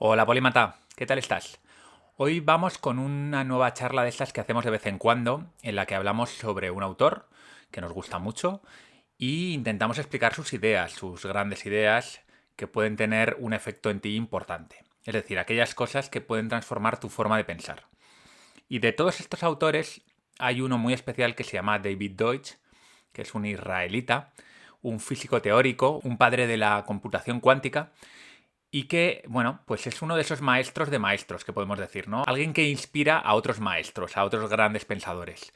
Hola Polímata, ¿qué tal estás? Hoy vamos con una nueva charla de estas que hacemos de vez en cuando, en la que hablamos sobre un autor que nos gusta mucho y intentamos explicar sus ideas, sus grandes ideas que pueden tener un efecto en ti importante. Es decir, aquellas cosas que pueden transformar tu forma de pensar. Y de todos estos autores hay uno muy especial que se llama David Deutsch, que es un israelita, un físico teórico, un padre de la computación cuántica y que, bueno, pues es uno de esos maestros de maestros, que podemos decir, ¿no? Alguien que inspira a otros maestros, a otros grandes pensadores.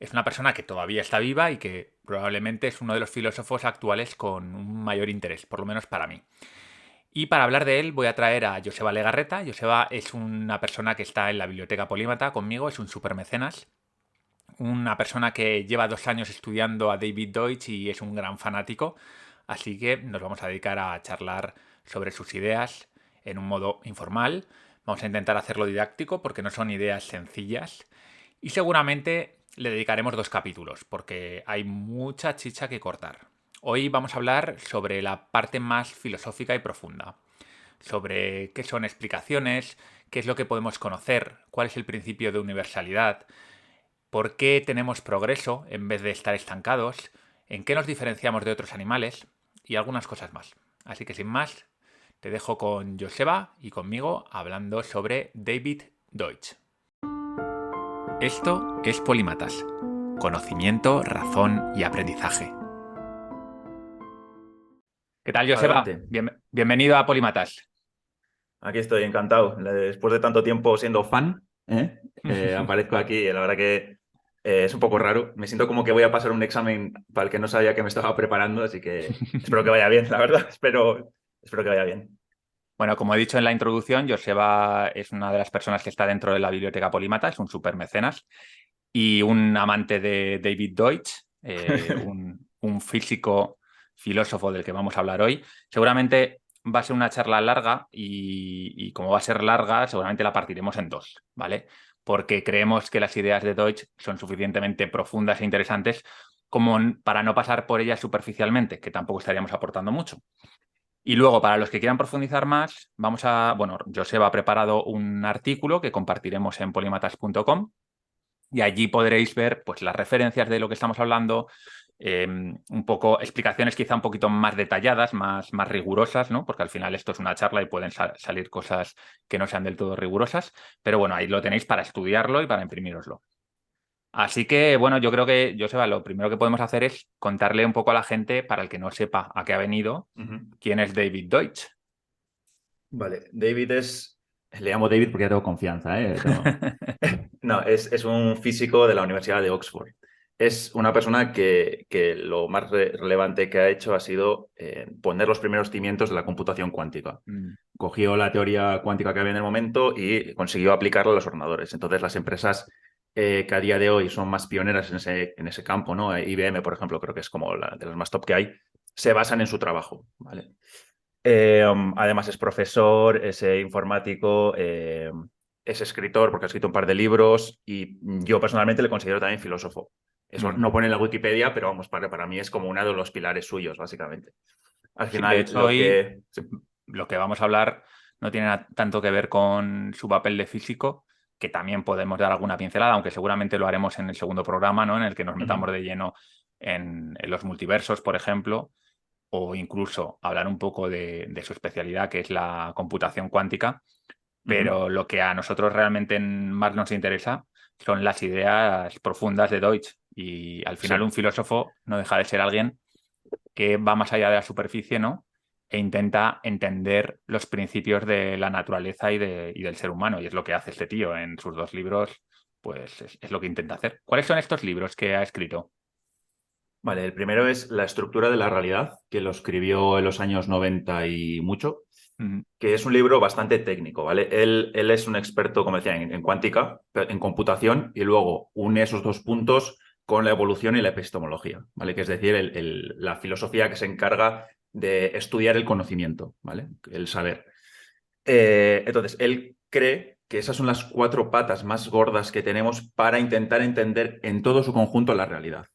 Es una persona que todavía está viva y que probablemente es uno de los filósofos actuales con un mayor interés, por lo menos para mí. Y para hablar de él voy a traer a Joseba Legarreta. Joseba es una persona que está en la Biblioteca Polímata conmigo, es un supermecenas, una persona que lleva 2 años estudiando a David Deutsch y es un gran fanático, así que nos vamos a dedicar a charlar sobre sus ideas en un modo informal. Vamos a intentar hacerlo didáctico porque no son ideas sencillas y seguramente le dedicaremos 2 capítulos porque hay mucha chicha que cortar. Hoy vamos a hablar sobre la parte más filosófica y profunda, sobre qué son explicaciones, qué es lo que podemos conocer, cuál es el principio de universalidad, por qué tenemos progreso en vez de estar estancados, en qué nos diferenciamos de otros animales y algunas cosas más. Así que sin más, te dejo con Joseba y conmigo hablando sobre David Deutsch. Esto es Polímatas, conocimiento, razón y aprendizaje. ¿Qué tal, Joseba? Adelante. Bienvenido a Polímatas. Aquí estoy encantado. Después de tanto tiempo siendo fan, aparezco aquí. La verdad que es un poco raro. Me siento como que voy a pasar un examen para el que no sabía que me estaba preparando, así que espero que vaya bien, la verdad. Espero que vaya bien. Bueno, como he dicho en la introducción, Joseba es una de las personas que está dentro de la Biblioteca Polímata, es un supermecenas y un amante de David Deutsch, un físico filósofo del que vamos a hablar hoy. Seguramente va a ser una charla larga y como va a ser larga, seguramente la partiremos en dos, ¿vale? Porque creemos que las ideas de Deutsch son suficientemente profundas e interesantes como para no pasar por ellas superficialmente, que tampoco estaríamos aportando mucho. Y luego, para los que quieran profundizar más, bueno, Joseba ha preparado un artículo que compartiremos en polimatas.com y allí podréis ver pues, las referencias de lo que estamos hablando, un poco explicaciones quizá un poquito más detalladas, más rigurosas, ¿no? Porque al final esto es una charla y pueden salir cosas que no sean del todo rigurosas, pero bueno, ahí lo tenéis para estudiarlo y para imprimíroslo. Así que, bueno, yo creo que, Joseba, lo primero que podemos hacer es contarle un poco a la gente, para el que no sepa a qué ha venido, Ujú. quién es David Deutsch. Vale, David es... Le llamo David porque ya tengo confianza, ¿eh? No, es un físico de la Universidad de Oxford. Es una persona que lo más relevante que ha hecho ha sido poner los primeros cimientos de la computación cuántica. Mm. Cogió la teoría cuántica que había en el momento y consiguió aplicarla a los ordenadores. Entonces, las empresas que a día de hoy son más pioneras en ese campo, ¿no? IBM, por ejemplo, creo que es como la de las más top que hay, se basan en su trabajo, ¿vale? Además es profesor, es informático, es escritor porque ha escrito un par de libros y yo personalmente le considero también filósofo. Eso Mm. no pone en la Wikipedia, pero vamos, para mí es como uno de los pilares suyos, básicamente. Al Sí, de final, hecho, lo hoy que... sí. lo que vamos a hablar no tiene tanto que ver con su papel de físico, que también podemos dar alguna pincelada, aunque seguramente lo haremos en el segundo programa, ¿no? En el que nos Ujú, metamos de lleno en los multiversos, por ejemplo, o incluso hablar un poco de su especialidad, que es la computación cuántica. ujú. Pero lo que a nosotros realmente más nos interesa son las ideas profundas de Deutsch. Y al final Sí. un filósofo no deja de ser alguien que va más allá de la superficie, ¿no? E intenta entender los principios de la naturaleza y del ser humano. Y es lo que hace este tío en sus 2 libros, pues es lo que intenta hacer. ¿Cuáles son estos libros que ha escrito? Vale, el primero es La estructura de la realidad, que lo escribió en los años 90 y mucho, Mm. que es un libro bastante técnico, ¿vale? Él es un experto, como decía, en cuántica, en computación, y luego une esos dos puntos con la evolución y la epistemología, ¿vale? Que es decir, la filosofía que se encarga de estudiar el conocimiento, ¿vale? El saber. Entonces, él cree que esas son las 4 patas más gordas que tenemos para intentar entender en todo su conjunto la realidad.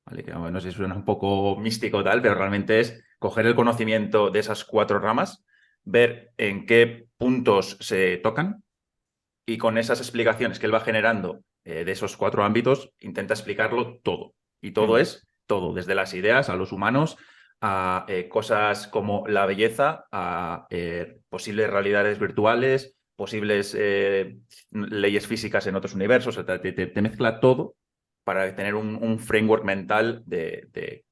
¿Vale? Que no sé si suena un poco místico o tal, pero realmente es coger el conocimiento de esas 4 ramas, ver en qué puntos se tocan y con esas explicaciones que él va generando de esos 4 ámbitos, intenta explicarlo todo. Y todo Mm. es todo, desde las ideas a los humanos, a cosas como la belleza, a posibles realidades virtuales, posibles leyes físicas en otros universos. O sea, te mezcla todo para tener un framework mental de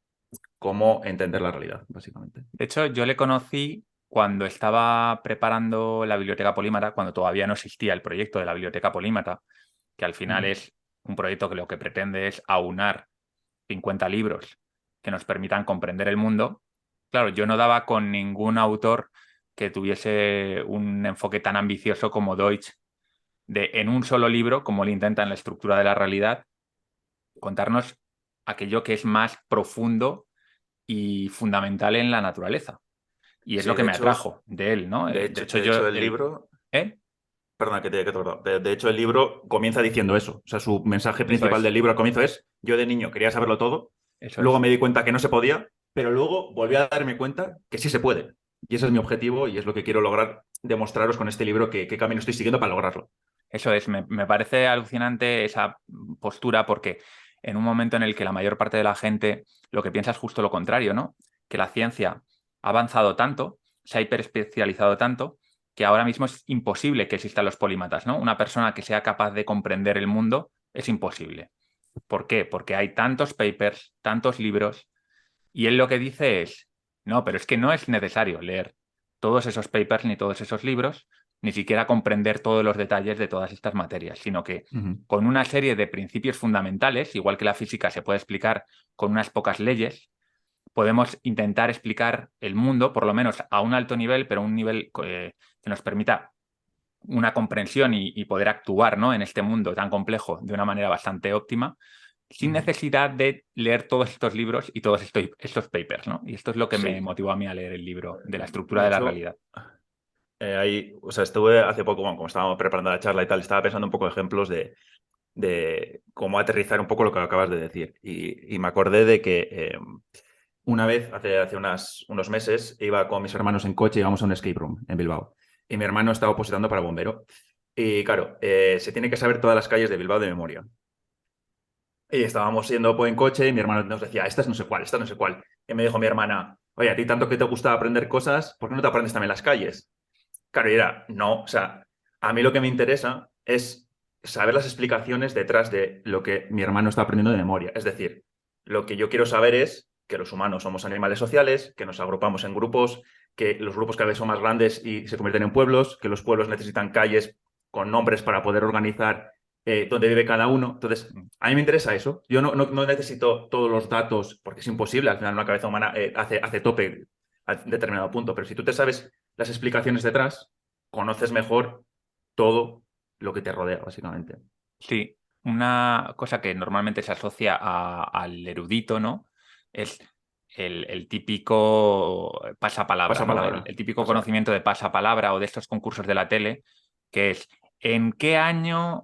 cómo entender la realidad, básicamente. De hecho, yo le conocí cuando estaba preparando la Biblioteca Polímata, cuando todavía no existía el proyecto de la Biblioteca Polímata, que al final Ujú. es un proyecto que lo que pretende es aunar 50 libros que nos permitan comprender el mundo. Claro, yo no daba con ningún autor que tuviese un enfoque tan ambicioso como Deutsch, de en un solo libro, como él intenta en la estructura de la realidad, contarnos aquello que es más profundo y fundamental en la naturaleza. Y es lo Sí, que me atrajo de él, ¿no? De hecho, de yo... hecho el libro, ¿Eh? perdona que te he cortado. De hecho el libro comienza diciendo eso. O sea, su mensaje Eso principal es, del libro al comienzo es, yo de niño quería saberlo todo, eso luego es. me di cuenta que no se podía, pero luego volví a darme cuenta que sí se puede. Y ese es mi objetivo y es lo que quiero lograr demostraros con este libro qué camino estoy siguiendo para lograrlo. Eso es, me parece alucinante esa postura porque en un momento en el que la mayor parte de la gente lo que piensa es justo lo contrario, ¿no? Que la ciencia ha avanzado tanto, se ha hiperespecializado tanto, que ahora mismo es imposible que existan los polímatas, ¿no? Una persona que sea capaz de comprender el mundo es imposible. ¿Por qué? Porque hay tantos papers, tantos libros, y él lo que dice es, no, pero es que no es necesario leer todos esos papers ni todos esos libros, ni siquiera comprender todos los detalles de todas estas materias, sino que Ujú. con una serie de principios fundamentales, igual que la física se puede explicar con unas pocas leyes, podemos intentar explicar el mundo, por lo menos a un alto nivel, pero a un nivel que nos permita una comprensión y poder actuar, ¿no?, en este mundo tan complejo de una manera bastante óptima, sin Ujú. necesidad de leer todos estos libros y todos estos papers, ¿no? Y esto es lo que me Sí. motivó a mí a leer el libro de la estructura De de la hecho, realidad. o sea, estuve hace poco, bueno, como estábamos preparando la charla y tal, estaba pensando un poco de ejemplos de cómo aterrizar un poco lo que acabas de decir. Y me acordé de que una vez, hace unos meses, iba con mis hermanos en coche y íbamos a un escape room en Bilbao. Y mi hermano estaba opositando para bombero. Y claro, se tiene que saber todas las calles de Bilbao de memoria. Y estábamos yendo pues, en coche y mi hermano nos decía, esta es no sé cuál, esta no sé cuál. Y me dijo mi hermana, oye, a ti tanto que te gusta aprender cosas, ¿por qué no te aprendes también las calles? Claro, y era, no, o sea, a mí lo que me interesa es saber las explicaciones detrás de lo que mi hermano está aprendiendo de memoria. Es decir, lo que yo quiero saber es que los humanos somos animales sociales, que nos agrupamos en grupos, que los grupos cada vez son más grandes y se convierten en pueblos, que los pueblos necesitan calles con nombres para poder organizar dónde vive cada uno. Entonces, a mí me interesa eso. Yo no necesito todos los datos, porque es imposible. Al final, una cabeza humana hace tope a determinado punto. Pero si tú te sabes las explicaciones detrás, conoces mejor todo lo que te rodea, básicamente. Sí, una cosa que normalmente se asocia al erudito, ¿no? Es el típico pasapalabra, Pasa ¿no? palabra. El típico Pasa. conocimiento de pasapalabra o de estos concursos de la tele, que es ¿en qué año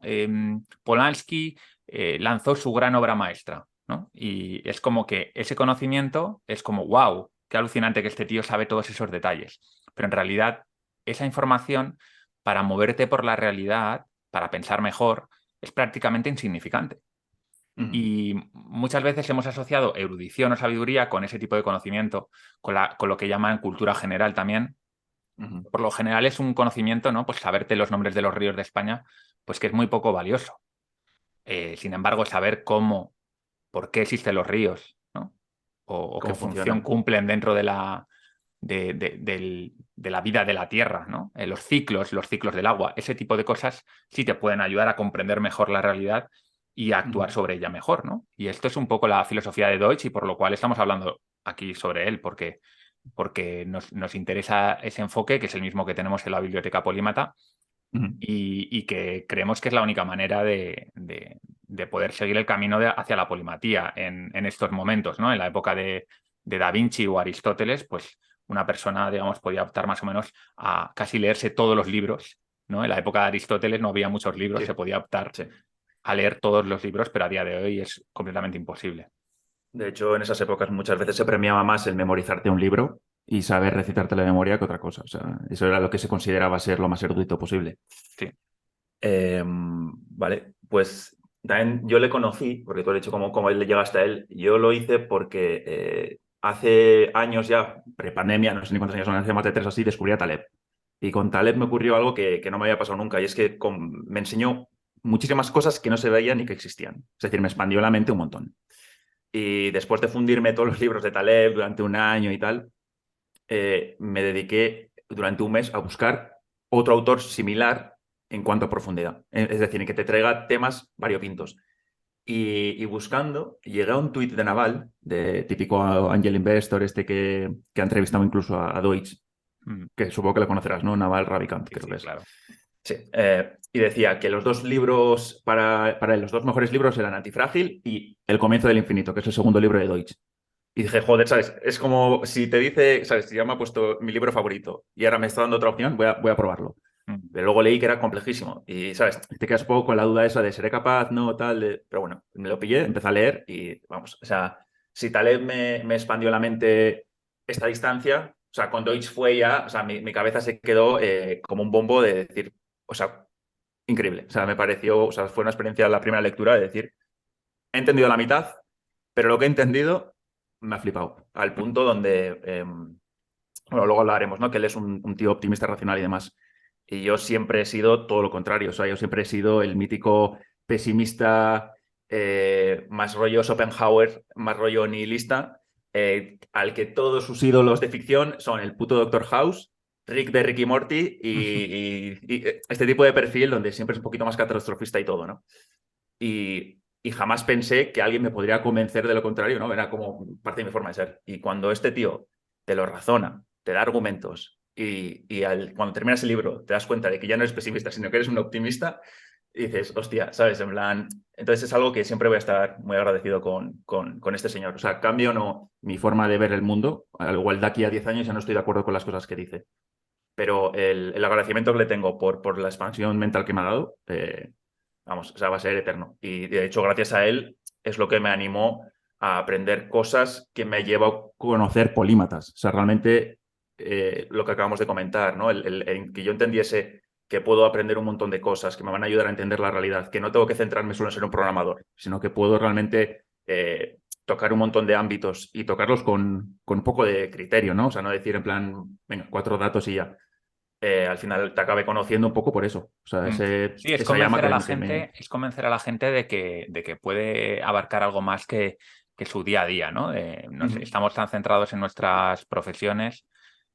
Polanski lanzó su gran obra maestra? ¿No? Y es como que ese conocimiento es como, wow, qué alucinante que este tío sabe todos esos detalles. Pero en realidad, esa información, para moverte por la realidad, para pensar mejor, es prácticamente insignificante. Ujú, Y muchas veces hemos asociado erudición o sabiduría con ese tipo de conocimiento, con lo que llaman cultura general también. ujú. Por lo general es un conocimiento, ¿no? Pues saberte los nombres de los ríos de España, pues que es muy poco valioso. Sin embargo, saber cómo, por qué existen los ríos, ¿no? O qué ¿Cómo función funcionan? cumplen dentro de la vida de la Tierra, ¿no? Los ciclos del agua, ese tipo de cosas sí te pueden ayudar a comprender mejor la realidad y a actuar Ujú, sobre ella mejor, ¿no? Y esto es un poco la filosofía de Deutsch y por lo cual estamos hablando aquí sobre él, porque nos interesa ese enfoque, que es el mismo que tenemos en la Biblioteca Polímata, ujú. y que creemos que es la única manera de poder seguir el camino hacia la polimatía en estos momentos, ¿no? En la época de Da Vinci o Aristóteles, pues una persona, digamos, podía optar más o menos a casi leerse todos los libros, ¿no? En la época de Aristóteles no había muchos libros, se Sí, podía optar sí. a leer todos los libros, pero a día de hoy es completamente imposible. De hecho, en esas épocas muchas veces se premiaba más el memorizarte un libro y saber recitarte la memoria que otra cosa. O sea, eso era lo que se consideraba ser lo más erudito posible. Sí. Vale, pues también yo le conocí, porque tú has dicho cómo le llegaste a él. Yo lo hice porque hace años ya, prepandemia, no sé ni cuántos años son, hace más de 3 así, descubrí a Taleb. Y con Taleb me ocurrió algo que no me había pasado nunca, y es que me enseñó muchísimas cosas que no se veían ni que existían. Es decir, me expandió la mente un montón. Y después de fundirme todos los libros de Taleb durante un año y tal, me dediqué durante un mes a buscar otro autor similar en cuanto a profundidad. Es decir, en que te traiga temas variopintos. Y buscando, llegué a un tuit de Naval, de típico Angel Investor, que ha entrevistado incluso a Deutsch, Mm. que supongo que lo conocerás, ¿no? Naval Ravikant, Sí, creo que sí, es. claro. Sí. Y decía que los dos libros, para él, los dos mejores libros eran Antifrágil y El comienzo del infinito, que es el segundo libro de Deutsch. Y dije, joder, ¿sabes? Es como si te dice, ¿sabes? Si ya me ha puesto mi libro favorito y ahora me está dando otra opción, voy a probarlo. Mm. Pero luego leí que era complejísimo. Y, ¿sabes? Te quedas un poco con la duda esa de seré capaz, no, tal. Pero bueno, me lo pillé, empecé a leer y vamos. O sea, si Taleb me expandió la mente esta distancia, o sea, con Deutsch fue ya, o sea, mi cabeza se quedó como un bombo de decir, o sea, increíble. O sea, me pareció, o sea, fue una experiencia la primera lectura de decir, he entendido la mitad, pero lo que he entendido me ha flipado. Al punto donde, bueno, luego hablaremos, ¿no? Que él es un tío optimista, racional y demás. Y yo siempre he sido todo lo contrario. O sea, yo siempre he sido el mítico pesimista, más rollo Schopenhauer, más rollo nihilista, al que todos sus ídolos de ficción son el puto Doctor House, Rick de Rick y Morty y este tipo de perfil donde siempre es un poquito más catastrofista y todo, ¿no? Y jamás pensé que alguien me podría convencer de lo contrario, ¿no? Era como parte de mi forma de ser. Y cuando este tío te lo razona, te da argumentos cuando terminas el libro te das cuenta de que ya no eres pesimista, sino que eres un optimista, y dices, hostia, ¿sabes? En plan, entonces es algo que siempre voy a estar muy agradecido con este señor. O sea, cambio no mi forma de ver el mundo, al igual de aquí a 10 años ya no estoy de acuerdo con las cosas que dice, pero el agradecimiento que le tengo por la expansión mental que me ha dado, vamos, o sea, va a ser eterno. Y de hecho, gracias a él es lo que me animó a aprender cosas que me lleva a conocer polímatas. O sea, realmente lo que acabamos de comentar, ¿no? El que yo entendiese que puedo aprender un montón de cosas que me van a ayudar a entender la realidad, que no tengo que centrarme solo en ser un programador, sino que puedo realmente tocar un montón de ámbitos y tocarlos con un poco de criterio, ¿no? O sea, no decir en plan, venga, 4 datos y ya. Al final te acabe conociendo un poco por eso. O sea, Mm. Sí, esa llama es convencer a la gente de que puede abarcar algo más que su día a día, ¿no? Ujú. Estamos tan centrados en nuestras profesiones,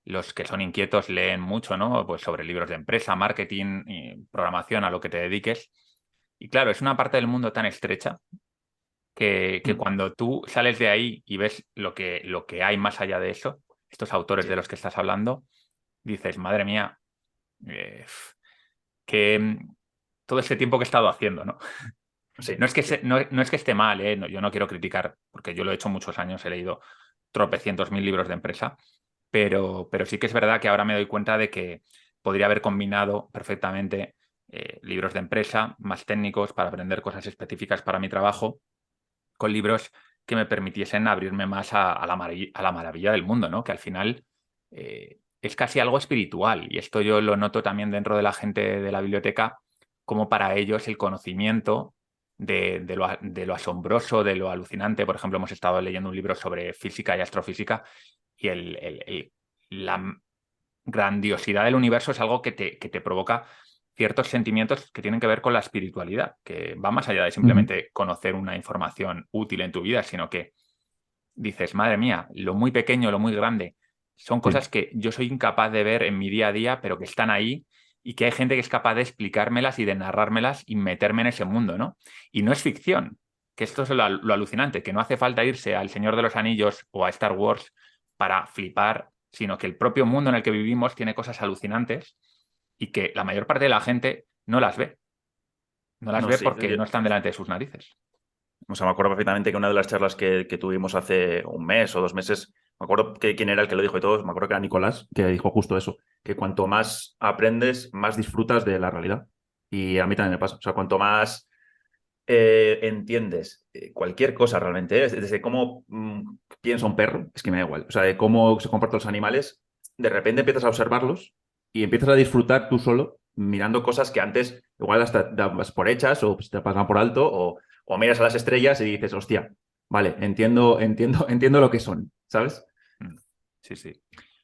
los que son inquietos leen mucho, ¿no? Pues sobre libros de empresa, marketing, y programación, a lo que te dediques. Y claro, es una parte del mundo tan estrecha que Mm. cuando tú sales de ahí y ves lo que hay más allá de eso, estos autores de Sí, los que estás hablando, dices, madre mía, eh, que todo ese tiempo que he estado haciendo, ¿no? No sí, es que, sí. no es que esté mal, ¿eh? No, yo no quiero criticar, porque yo lo he hecho muchos años, he leído tropecientos mil libros de empresa, pero sí que es verdad que ahora me doy cuenta de que podría haber combinado perfectamente libros de empresa más técnicos para aprender cosas específicas para mi trabajo con libros que me permitiesen abrirme más a la maravilla del mundo, ¿no? Que al final es casi algo espiritual. Y esto yo lo noto también dentro de la gente de la biblioteca, como para ellos el conocimiento de lo asombroso, de lo alucinante. Por ejemplo, hemos estado leyendo un libro sobre física y astrofísica y la grandiosidad del universo es algo que te provoca ciertos sentimientos que tienen que ver con la espiritualidad, que va más allá de Ujú. simplemente conocer una información útil en tu vida, sino que dices, madre mía, lo muy pequeño, lo muy grande, son Sí. cosas que yo soy incapaz de ver en mi día a día, pero que están ahí y que hay gente que es capaz de explicármelas y de narrármelas y meterme en ese mundo, ¿no? Y no es ficción, que esto es lo alucinante, que no hace falta irse al Señor de los Anillos o a Star Wars para flipar, sino que el propio mundo en el que vivimos tiene cosas alucinantes y que la mayor parte de la gente no las ve. No las No, ve sí. porque no están delante de sus narices. O sea, me acuerdo perfectamente que una de las charlas que tuvimos hace un mes o 2 meses, me acuerdo quién era el que lo dijo y todo, me acuerdo que era Nicolás, que dijo justo eso, que cuanto más aprendes, más disfrutas de la realidad. Y a mí también me pasa. O sea, cuanto más entiendes cualquier cosa realmente, desde cómo piensa un perro, es que me da igual, o sea, de cómo se comportan los animales, de repente empiezas a observarlos y empiezas a disfrutar tú solo mirando cosas que antes igual hasta dabas por hechas o pues, te pasan por alto o miras a las estrellas y dices, hostia, vale, entiendo lo que son, ¿sabes? Mm, sí, sí.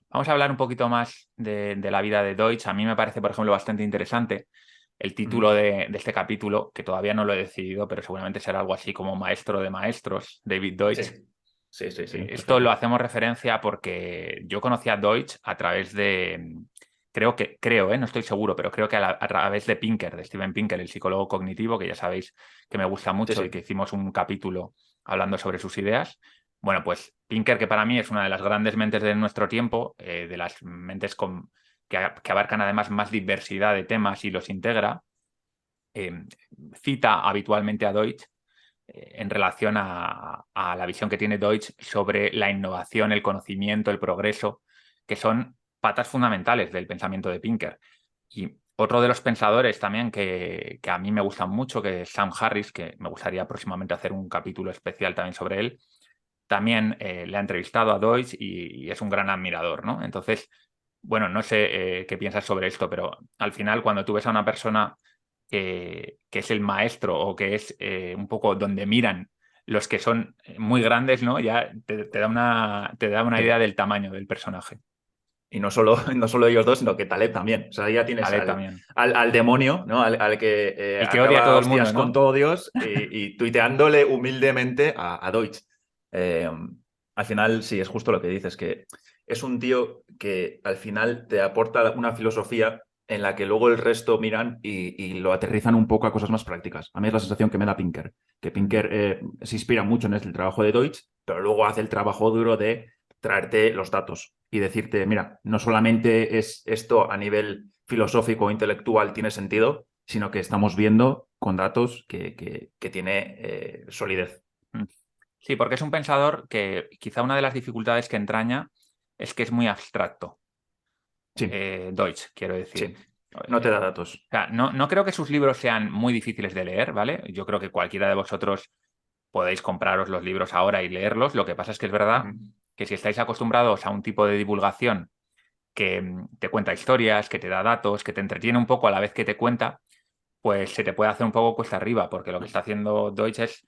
Vamos a hablar un poquito más de la vida de Deutsch. A mí me parece, por ejemplo, bastante interesante el Ujú. título de este capítulo, que todavía no lo he decidido, pero seguramente será algo así como Maestro de Maestros, David Sí, Deutsch. sí, Esto lo perfecto. hacemos referencia porque yo conocí a Deutsch a través de, no estoy seguro, pero creo que a través de Pinker, de Steven Pinker, el psicólogo cognitivo, que ya sabéis que me gusta Sí, mucho y sí. que hicimos un capítulo hablando sobre sus ideas. Bueno, pues Pinker, que para mí es una de las grandes mentes de nuestro tiempo, de las mentes que abarcan además más diversidad de temas y los integra, eh, cita habitualmente a Deutsch en relación a la visión que tiene Deutsch sobre la innovación, el conocimiento, el progreso, que son patas fundamentales del pensamiento de Pinker. Y otro de los pensadores también que a mí me gustan mucho, que es Sam Harris, que me gustaría próximamente hacer un capítulo especial también sobre él, también le ha entrevistado a Deutsch y es un gran admirador, ¿no? Entonces, bueno, no sé qué piensas sobre esto, pero al final cuando tú ves a una persona que es el maestro o que es un poco donde miran los que son muy grandes, ¿no? Ya te da una idea Sí. del tamaño del personaje. Y no solo, no solo ellos dos, sino que Taleb también. O sea, ya tienes Taleb también. al demonio, ¿no? Al que El que odia a acaba todo el mundo, hostias con ¿no? todo Dios y tuiteándole humildemente a Deutsch. Eh, Al final, sí, es justo lo que dices, que es un tío que al final te aporta una filosofía en la que luego el resto miran y lo aterrizan un poco a cosas más prácticas. A mí es la sensación que me da Pinker, que Mm. Pinker se inspira mucho en el trabajo de Deutsch, pero luego hace el trabajo duro de traerte los datos y decirte, mira, no solamente es esto a nivel filosófico o intelectual tiene sentido, sino que estamos viendo con datos que tiene solidez. Mm. Sí, porque es un pensador que quizá una de las dificultades que entraña es que es muy abstracto. Sí, Deutsch, quiero decir. sí, no te da datos. O sea, no creo que sus libros sean muy difíciles de leer, ¿vale? Yo creo que cualquiera de vosotros podéis compraros los libros ahora y leerlos. Lo que pasa es que es verdad Ujú. que si estáis acostumbrados a un tipo de divulgación que te cuenta historias, que te da datos, que te entretiene un poco a la vez que te cuenta, pues se te puede hacer un poco cuesta arriba, porque lo que está haciendo Deutsch es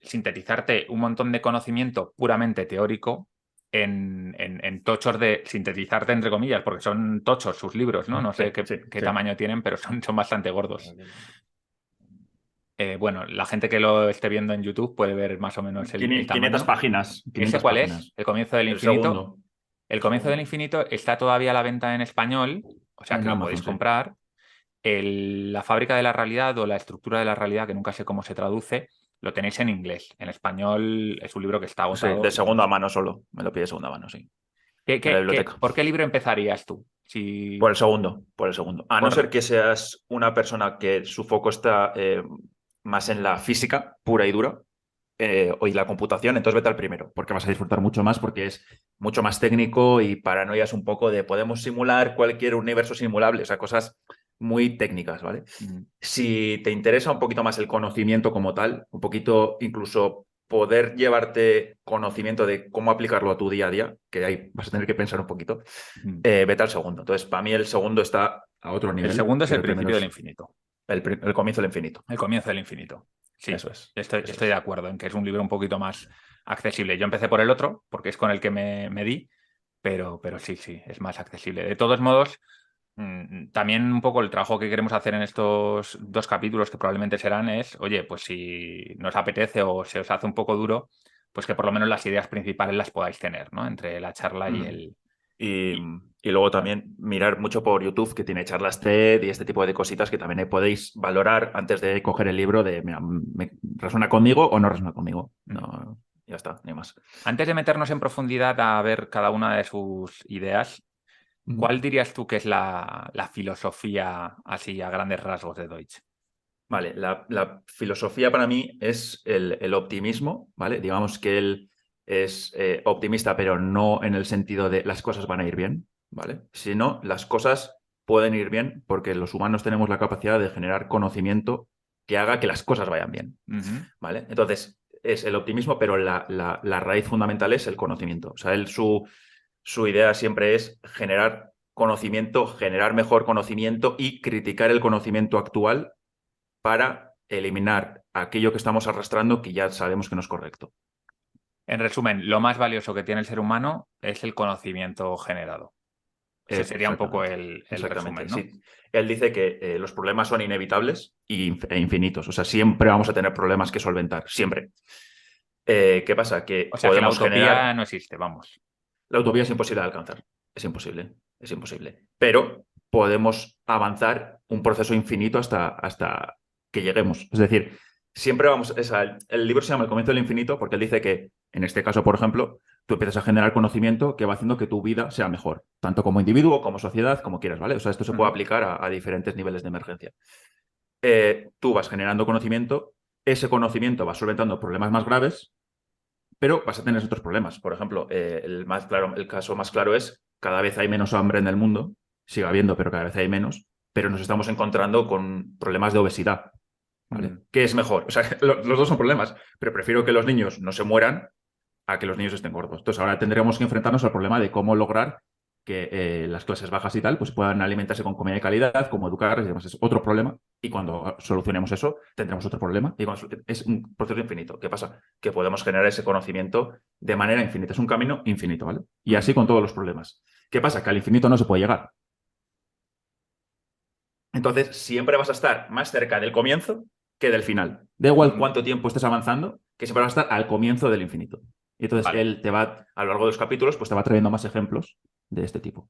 sintetizarte un montón de conocimiento puramente teórico en tochos de sintetizarte, entre comillas, porque son tochos sus libros, ¿no? No Sí, sé qué, sí, qué sí. tamaño tienen, pero son bastante gordos. Bueno, la gente que lo esté viendo en YouTube puede ver más o menos el 500 tamaño. páginas, ¿Ese 500 cuál es? páginas. El comienzo del El infinito. segundo, El el comienzo del segundo. infinito está todavía a la venta en español, o sea En que lo podéis Amazon, sí. comprar. La fábrica de la realidad o la estructura de la realidad, que nunca sé cómo se traduce, lo tenéis en inglés. En español es un libro que está Sí, agotado de y segunda mano solo. Me lo pide de segunda mano, sí. En la biblioteca. ¿Por qué libro empezarías tú? Si, Por el segundo, por el segundo. A no ser por, que seas una persona que su foco está más en la física pura y dura y la computación, entonces vete al primero, porque vas a disfrutar mucho más, porque es mucho más técnico y paranoias un poco de podemos simular cualquier universo simulable, o sea, cosas muy técnicas, ¿vale? mm, Si te interesa un poquito más el conocimiento como tal, un poquito incluso poder llevarte conocimiento de cómo aplicarlo a tu día a día, que ahí vas a tener que pensar un poquito, mm. vete al segundo. Entonces, para mí el segundo está a otro El nivel, segundo es pero el el primero principio del es infinito. el comienzo del infinito. El comienzo del infinito. Sí, Eso es, eso estoy de es. acuerdo en que es un libro un poquito más accesible. Yo empecé por el otro, porque es con el que me di, pero sí, sí, es más accesible. De todos modos, también un poco el trabajo que queremos hacer en estos dos capítulos, que probablemente serán, es, oye, pues si nos apetece o se os hace un poco duro, pues que por lo menos las ideas principales las podáis tener, ¿no? Entre la charla y Mm. el... Y, y- y luego también mirar mucho por YouTube, que tiene charlas TED y este tipo de cositas que también podéis valorar antes de coger el libro de, mira, ¿me resuena conmigo o no resuena conmigo? mm. No, ya está, ni más. Antes de meternos en profundidad a ver cada una de sus ideas, Ujú. ¿cuál dirías tú que es la filosofía así a grandes rasgos de Deutsch? Vale, la filosofía para mí es el optimismo, ¿vale? Digamos que él es optimista, pero no en el sentido de las cosas van a ir bien, ¿vale? Sino las cosas pueden ir bien porque los humanos tenemos la capacidad de generar conocimiento que haga que las cosas vayan bien, ¿vale? Entonces, es el optimismo, pero la raíz fundamental es el conocimiento. O sea, su idea siempre es generar conocimiento, generar mejor conocimiento y criticar el conocimiento actual para eliminar aquello que estamos arrastrando que ya sabemos que no es correcto. En resumen, lo más valioso que tiene el ser humano es el conocimiento generado. Ese sería un poco Exactamente. el Exactamente, resumen, ¿no? sí. Él dice que los problemas son inevitables e infinitos. O sea, siempre vamos a tener problemas que solventar, siempre. ¿Qué pasa? O Que sea que la podemos utopía generar. no existe, vamos. La utopía es imposible de alcanzar. Es imposible. Es imposible. Pero podemos avanzar un proceso infinito hasta que lleguemos. Es decir, siempre vamos. El libro se llama El comienzo del infinito porque él dice que, en este caso, por ejemplo, tú empiezas a generar conocimiento que va haciendo que tu vida sea mejor, tanto como individuo, como sociedad, como quieras, ¿vale? O sea, esto se puede aplicar a diferentes niveles de emergencia. Tú vas generando conocimiento, ese conocimiento va solventando problemas más graves, pero vas a tener otros problemas. Por ejemplo, el caso más claro es cada vez hay menos hambre en el mundo, sigue habiendo, pero cada vez hay menos, pero nos estamos encontrando con problemas de obesidad, ¿vale? ¿Qué es mejor? O sea, los dos son problemas, pero prefiero que los niños no se mueran a que los niños estén gordos. Entonces ahora tendremos que enfrentarnos al problema de cómo lograr que las clases bajas y tal pues puedan alimentarse con comida de calidad, cómo educar y demás. Es otro problema. Y cuando solucionemos eso, tendremos otro problema. Es un proceso infinito. ¿Qué pasa? Que podemos generar ese conocimiento de manera infinita. Es un camino infinito, ¿vale? Y así con todos los problemas. ¿Qué pasa? Que al infinito no se puede llegar. Entonces, siempre vas a estar más cerca del comienzo que del final. Da igual cuánto tiempo estés avanzando, que siempre vas a estar al comienzo del infinito. Y entonces Vale. él te va, a lo largo de los capítulos, pues te va trayendo más ejemplos de este tipo.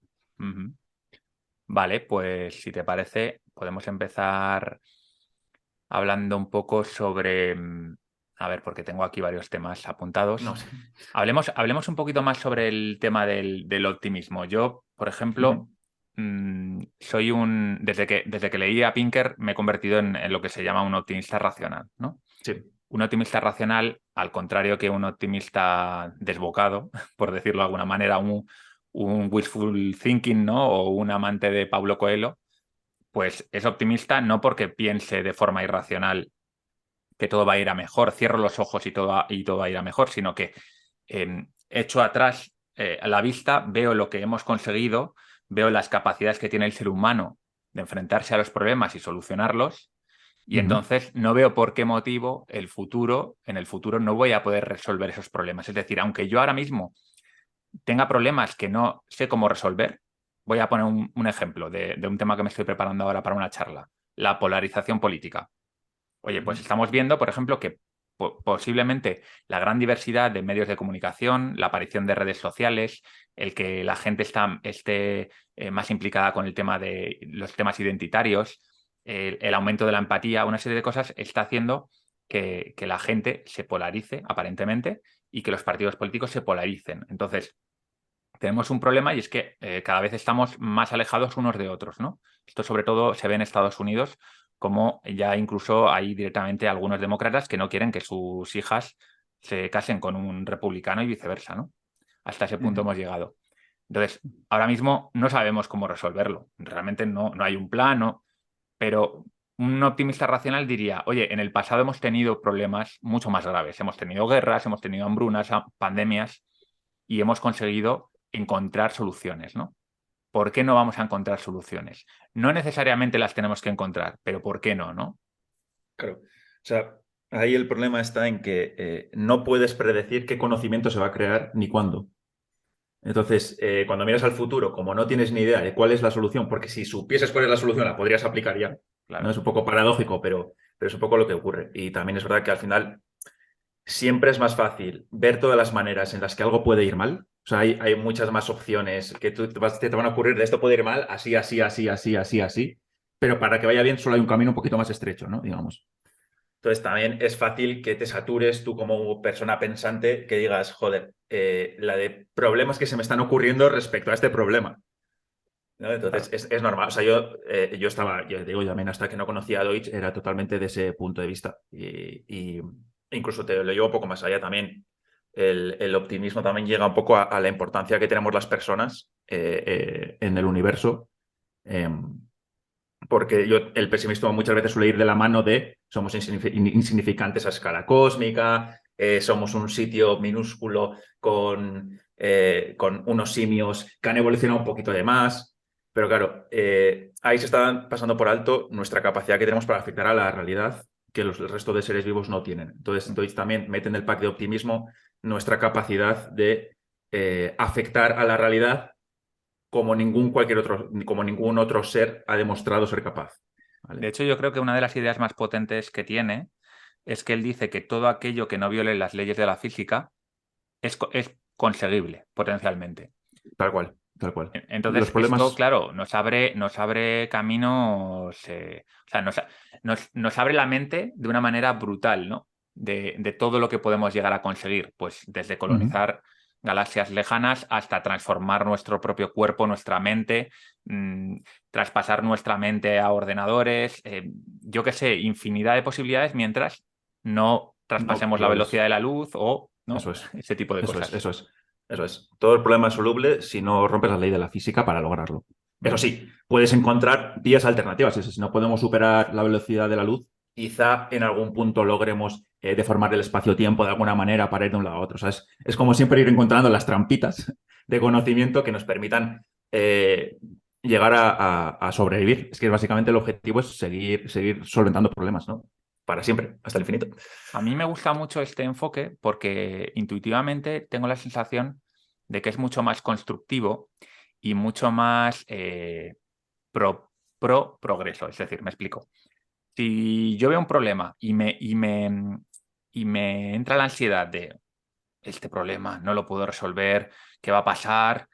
Vale, pues si te parece, podemos empezar hablando un poco sobre, a ver, porque tengo aquí varios temas apuntados. No sé. Hablemos un poquito más sobre el tema del optimismo. Yo, por ejemplo, soy desde que leí a Pinker, me he convertido en lo que se llama un optimista racional, ¿no? Sí. Un optimista racional, al contrario que un optimista desbocado, por decirlo de alguna manera, un wishful thinking, ¿no? O un amante de Paulo Coelho, pues es optimista no porque piense de forma irracional que todo va a ir a mejor, cierro los ojos y todo va a ir a mejor, sino que echo atrás a la vista, veo lo que hemos conseguido, veo las capacidades que tiene el ser humano de enfrentarse a los problemas y solucionarlos, y entonces no veo por qué motivo en el futuro no voy a poder resolver esos problemas. Es decir, aunque yo ahora mismo tenga problemas que no sé cómo resolver, voy a poner un ejemplo de un tema que me estoy preparando ahora para una charla, la polarización política. Oye, pues estamos viendo, por ejemplo, que posiblemente la gran diversidad de medios de comunicación, la aparición de redes sociales, el que la gente esté más implicada con el tema de los temas identitarios, el aumento de la empatía, una serie de cosas está haciendo que la gente se polarice, aparentemente, y que los partidos políticos se polaricen. Entonces, tenemos un problema y es que cada vez estamos más alejados unos de otros, ¿no? Esto sobre todo se ve en Estados Unidos, como ya incluso hay directamente algunos demócratas que no quieren que sus hijas se casen con un republicano y viceversa, ¿no? Hasta ese punto hemos llegado. Entonces, ahora mismo no sabemos cómo resolverlo. Realmente no hay un plan, ¿no? Pero un optimista racional diría, oye, en el pasado hemos tenido problemas mucho más graves. Hemos tenido guerras, hemos tenido hambrunas, pandemias y hemos conseguido encontrar soluciones, ¿no? ¿Por qué no vamos a encontrar soluciones? No necesariamente las tenemos que encontrar, pero ¿por qué no, no? Claro. O sea, ahí el problema está en que no puedes predecir qué conocimiento se va a crear ni cuándo. Entonces, cuando miras al futuro, como no tienes ni idea de cuál es la solución, porque si supieses cuál es la solución, la podrías aplicar ya. ¿No? Claro. Es un poco paradójico, pero es un poco lo que ocurre. Y también es verdad que al final siempre es más fácil ver todas las maneras en las que algo puede ir mal. O sea, hay muchas más opciones que te van a ocurrir de esto puede ir mal, así, así, así, así, así, así. Pero para que vaya bien solo hay un camino un poquito más estrecho, ¿no? Digamos. Entonces también es fácil que te satures tú como persona pensante, que digas, joder, la de problemas que se me están ocurriendo respecto a este problema. ¿No? Entonces Claro. es normal. O sea, yo estaba, yo digo, también hasta que no conocía a Deutsch era totalmente de ese punto de vista. Y incluso te lo llevo un poco más allá también. El optimismo también llega un poco a la importancia que tenemos las personas en el universo. porque el pesimismo muchas veces suele ir de la mano de somos insignificantes a escala cósmica, somos un sitio minúsculo con unos simios que han evolucionado un poquito de más. Pero claro, ahí se está pasando por alto nuestra capacidad que tenemos para afectar a la realidad que el resto de seres vivos no tienen. Entonces, Deutsch también mete en el pack de optimismo nuestra capacidad de afectar a la realidad como ningún otro ser ha demostrado ser capaz. ¿Vale? De hecho, yo creo que una de las ideas más potentes que tiene es que él dice que todo aquello que no viole las leyes de la física es conseguible potencialmente. Tal cual, tal cual. Los Entonces, esto, problemas. claro, nos abre caminos, o sea, nos abre la mente de una manera brutal, ¿no? De todo lo que podemos llegar a conseguir, pues desde Ujú. colonizar galaxias lejanas hasta transformar nuestro propio cuerpo, nuestra mente, traspasar nuestra mente a ordenadores, yo qué sé, infinidad de posibilidades mientras no No, traspasemos la velocidad de la luz o, eso ¿no? es, Ese tipo de eso es, cosas. eso es, eso es. Todo el problema es soluble si no rompes la ley de la física para lograrlo. Eso Mm. sí, puedes encontrar vías alternativas. Es decir, si no podemos superar la velocidad de la luz, quizá en algún punto logremos deformar el espacio-tiempo de alguna manera para ir de un lado a otro. O sea, es como siempre ir encontrando las trampitas de conocimiento que nos permitan llegar a sobrevivir. Es que básicamente el objetivo es seguir solventando problemas, ¿no? Para siempre, hasta el infinito. A mí me gusta mucho este enfoque porque intuitivamente tengo la sensación de que es mucho más constructivo y mucho más pro progreso. Es decir, me explico. Si yo veo un problema y me entra la ansiedad de este problema no lo puedo resolver, ¿qué va a pasar?